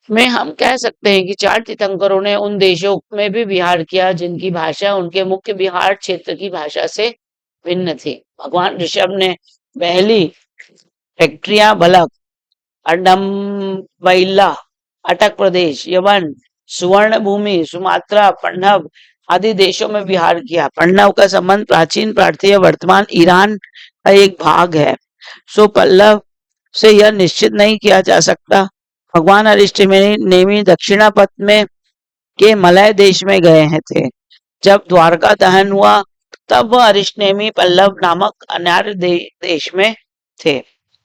में हम कह सकते हैं कि 4 तीर्थंकरों ने उन देशों में भी विहार किया जिनकी भाषा उनके मुख्य विहार क्षेत्र की भाषा से भिन्न थी। भगवान ऋषभ ने पहली फैक्ट्रिया बलक, अडम्बैला, अटक प्रदेश, यवन, सुवर्ण भूमि, सुमात्रा, पण्डव आदि देशों में विहार किया। पण्डव का संबंध प्राचीन पार्थीय वर्तमान ईरान का एक भाग है। सो पल्लव से यह निश्चित नहीं किया जा सकता। भगवान अरिष्टनेमी दक्षिणापथ में के मलय देश में गए थे। जब द्वारका दहन हुआ तब वह अरिष्टनेमी पल्लव नामक अन्यार्य देश में थे।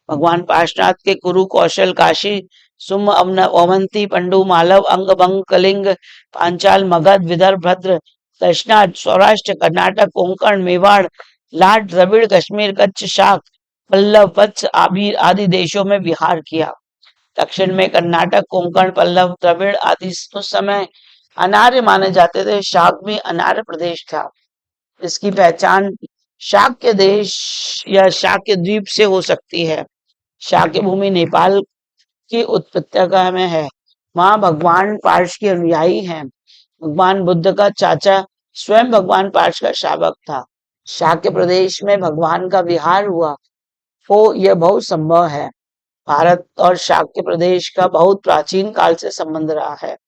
भगवान पार्श्वनाथ के कुरु, कौशल, काशी, सुम, अवंती, पंडु, मालव, अंग, बंग, कलिंग, पांचाल, मगध, विदर्भ, भद्र, दक्षिणाट, सौराष्ट्र, कर्नाटक, कोंकण, मेवाड़, लाट, द्रविड़, कश्मीर, कच्छ, शाक, पल्लव, वत्स आदि देशों में विहार किया। दक्षिण में कर्नाटक, कोंकण, पल्लव, द्रविड़ आदि उस समय अनार्य माने जाते थे। शाक भी अनार्य प्रदेश था। इसकी पहचान शाक्य देश या शाक्य द्वीप से हो सकती है। शाक्य भूमि नेपाल की उत्पत्तिका में है। वहां भगवान पार्श के अनुयायी हैं। भगवान बुद्ध का चाचा स्वयं भगवान पार्श का शावक था। शाक्य प्रदेश में भगवान का विहार हुआ हो यह बहुत संभव है। भारत और शाक्य प्रदेश का बहुत प्राचीन काल से संबंध रहा है।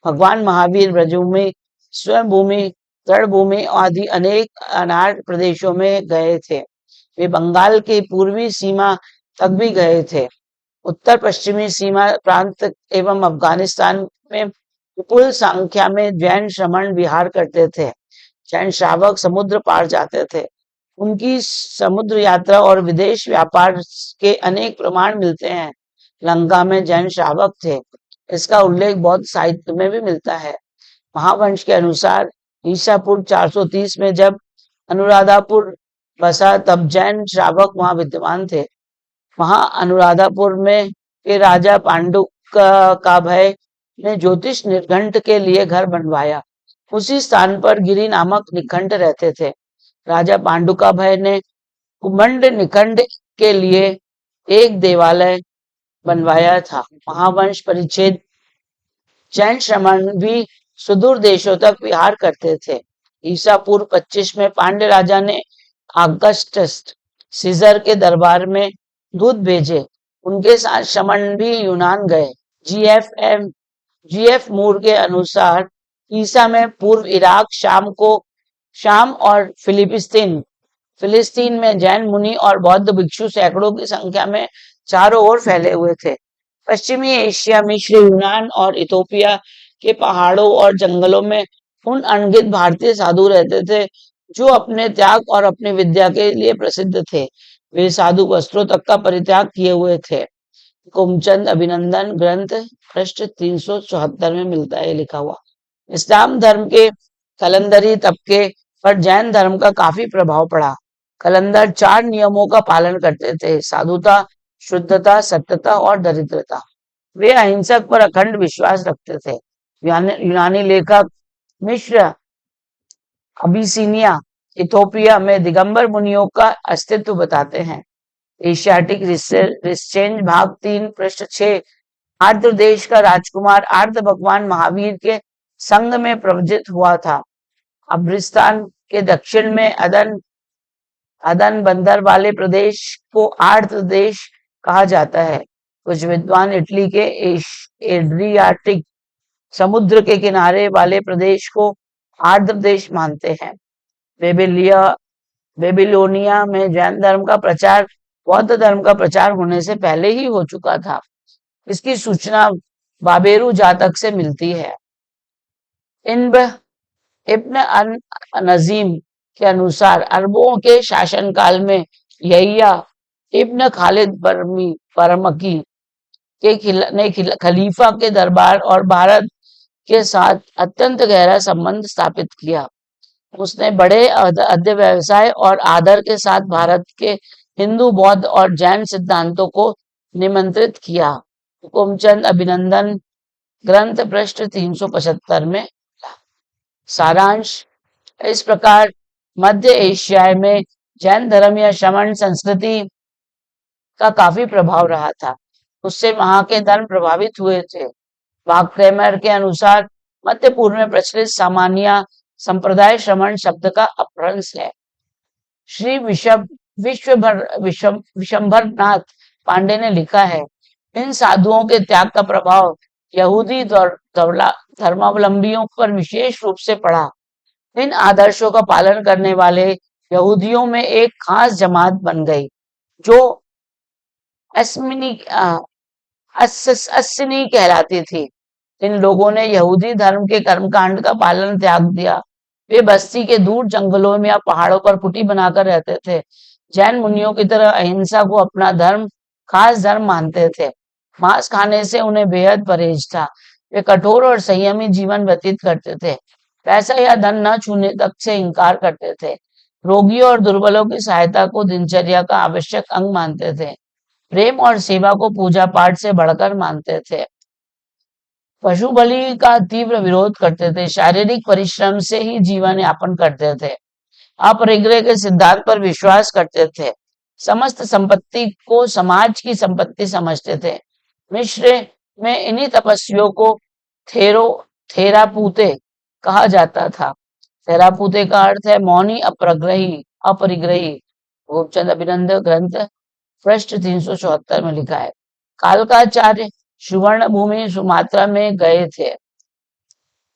भगवान महावीर ब्रजभूमि, स्वयं भूमि, रणभूमि आदि अनेक अनार्य प्रदेशों में गए थे। वे बंगाल की पूर्वी सीमा तक भी गए थे। उत्तर पश्चिमी सीमा प्रांत एवं अफगानिस्तान में विपुल संख्या में जैन श्रमण विहार करते थे। जैन श्रावक समुद्र पार जाते थे। उनकी समुद्र यात्रा और विदेश व्यापार के अनेक प्रमाण मिलते हैं। लंका में जैन श्रावक थे। इसका उल्लेख बौद्ध साहित्य में भी मिलता है। महावंश के अनुसार ईसा पूर्व 430 में जब अनुराधापुर बसा तब जैन श्रावक वहां विद्यमान थे। वहां अनुराधापुर में के राजा पांडु का भय ने ज्योतिष निघंट के लिए घर बनवाया। उसी स्थान पर गिरि नामक निघंट रहते थे। राजा पांडुका भय ने कुमंड निखंड के लिए एक देवालय बनवाया था। महावंश परिच्छेद जैन श्रमण भी सुदूर देशों तक विहार करते थे। ईसा पूर्व 25 में पांड्य राजा ने अगस्टस सीजर के दरबार में दूत भेजे। उनके साथ श्रमण भी यूनान गए। जीएफ मूर के अनुसार ईसा में पूर्व इराक, शाम और फिलिस्तीन में जैन मुनि और बौद्ध भिक्षु सैकड़ों की संख्या में चारों ओर फैले हुए थे। पश्चिमी एशिया, मिस्र, यूनान और इथोपिया के पहाड़ों और जंगलों में उन अनगिनत भारतीय साधु रहते थे जो अपने त्याग और अपनी विद्या के लिए प्रसिद्ध थे। वे साधु वस्त्रों तक का परित्याग किए हुए थे। कुमचंद अभिनंदन ग्रंथ पृष्ठ 374 में मिलता है लिखा हुआ। इस्लाम धर्म के कलंदरी तबके पर जैन धर्म का काफी प्रभाव पड़ा। कलंदर 4 नियमों का पालन करते थे: साधुता, शुद्धता, सत्यता और दरिद्रता। वे अहिंसक पर अखंड विश्वास रखते थे। यूनानी लेखक मिस्र, अबिसिनिया, इथोपिया में दिगंबर मुनियों का अस्तित्व बताते हैं। एशियाटिक रिसेंज भाग 3 पृष्ठ 6 आर्द्र देश का राजकुमार आर्द्र भगवान महावीर के संग में प्रवजित हुआ था। अब्रिस्तान के दक्षिण में अदन बंदर वाले प्रदेश को आर्द्र देश कहा जाता है। कुछ विद्वान इटली के एड्रियाटिक समुद्र के किनारे वाले प्रदेश को आर्द्र देश मानते हैं। बेबीलोनिया में जैन धर्म का प्रचार बौद्ध धर्म का प्रचार होने से पहले ही हो चुका था। इसकी सूचना बाबेरू जातक से मिलती है। इब्न नजीम के अनुसार अरबों के शासनकाल में यहिया इब्न खालिद बरमकी ने खलीफा के दरबार और भारत के साथ अत्यंत गहरा संबंध स्थापित किया। उसने बड़े अध्यय व्यवसाय और आदर के साथ भारत के हिंदू, बौद्ध और जैन सिद्धांतों को निमंत्रित किया। हुकुमचंद अभिनंदन ग्रंथ पृष्ठ 375 में। सारांश इस प्रकार मध्य एशिया में जैन धर्म या श्रमण संस्कृति का काफी प्रभाव रहा था। उससे वहां के धर्म प्रभावित हुए थे। वाक्रेमर के अनुसार मध्य पूर्व में प्रचलित सामान्य संप्रदाय श्रमण शब्द का अपभ्रंश है। श्री विशंभरनाथ पांडे ने लिखा है, इन साधुओं के त्याग का प्रभाव यहूदी धर्मावलंबियों पर विशेष रूप से पड़ा। इन आदर्शों का पालन करने वाले यहूदियों में एक खास जमात बन गई जो अस्सिनी कहलाती थी। इन लोगों ने यहूदी धर्म के कर्मकांड का पालन त्याग दिया। वे बस्ती के दूर जंगलों में या पहाड़ों पर कुटी बनाकर रहते थे। जैन मुनियों की तरह अहिंसा को अपना धर्म खास धर्म मानते थे। मांस खाने से उन्हें बेहद परहेज था। वे कठोर और संयमी जीवन व्यतीत करते थे। पैसा या धन न छूने तक से इनकार करते थे। रोगियों और दुर्बलों की सहायता को दिनचर्या का आवश्यक अंग मानते थे। प्रेम और सेवा को पूजा पाठ से बढ़कर मानते थे। पशु बलि का तीव्र विरोध करते थे। शारीरिक परिश्रम से ही जीवन यापन करते थे। अपरिग्रह के सिद्धांत पर विश्वास करते थे। समस्त संपत्ति को समाज की संपत्ति समझते थे। मिस्र में इन्हीं तपस्वियों को थेरो थेरापूते कहा जाता था। थेरापूते का अर्थ है मौनी अपरिग्रही अपरिग्रही। गोपचंद अभिनंदन ग्रंथ पृष्ठ 374 में लिखा है। कालकाचार्य सुवर्ण भूमि सुमात्रा में गए थे।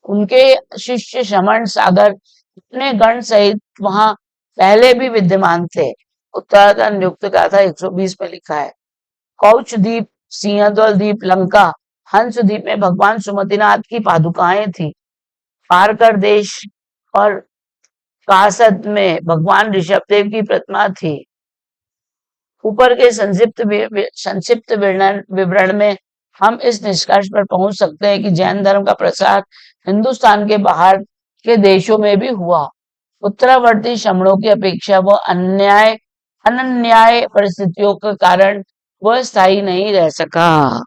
उनके शिष्य श्रमण सागर अपने गण सहित वहां पहले भी विद्यमान थे। उत्तराखंड नियुक्त गाथा 120 में लिखा है। कौच द्वीप, सिंहदौल द्वीप, लंका, हंस द्वीप में भगवान सुमतिनाथ की पादुकाएं थी। पारकर देश और कासद में भगवान ऋषभदेव की प्रतिमा थी। ऊपर के संक्षिप्त विवरण में हम इस निष्कर्ष पर पहुंच सकते हैं कि जैन धर्म का प्रसार हिंदुस्तान के बाहर के देशों में भी हुआ। उत्तरावर्ती श्रमणों की अपेक्षा वह अनन्याय परिस्थितियों के कारण वह स्थायी नहीं रह सका।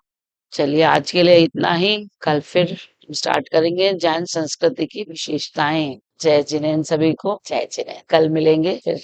चलिए आज के लिए इतना ही। कल फिर स्टार्ट करेंगे जैन संस्कृति की विशेषताएं। जय जिनेन्द्र सभी को, जय जिनेन्द्र। कल मिलेंगे फिर।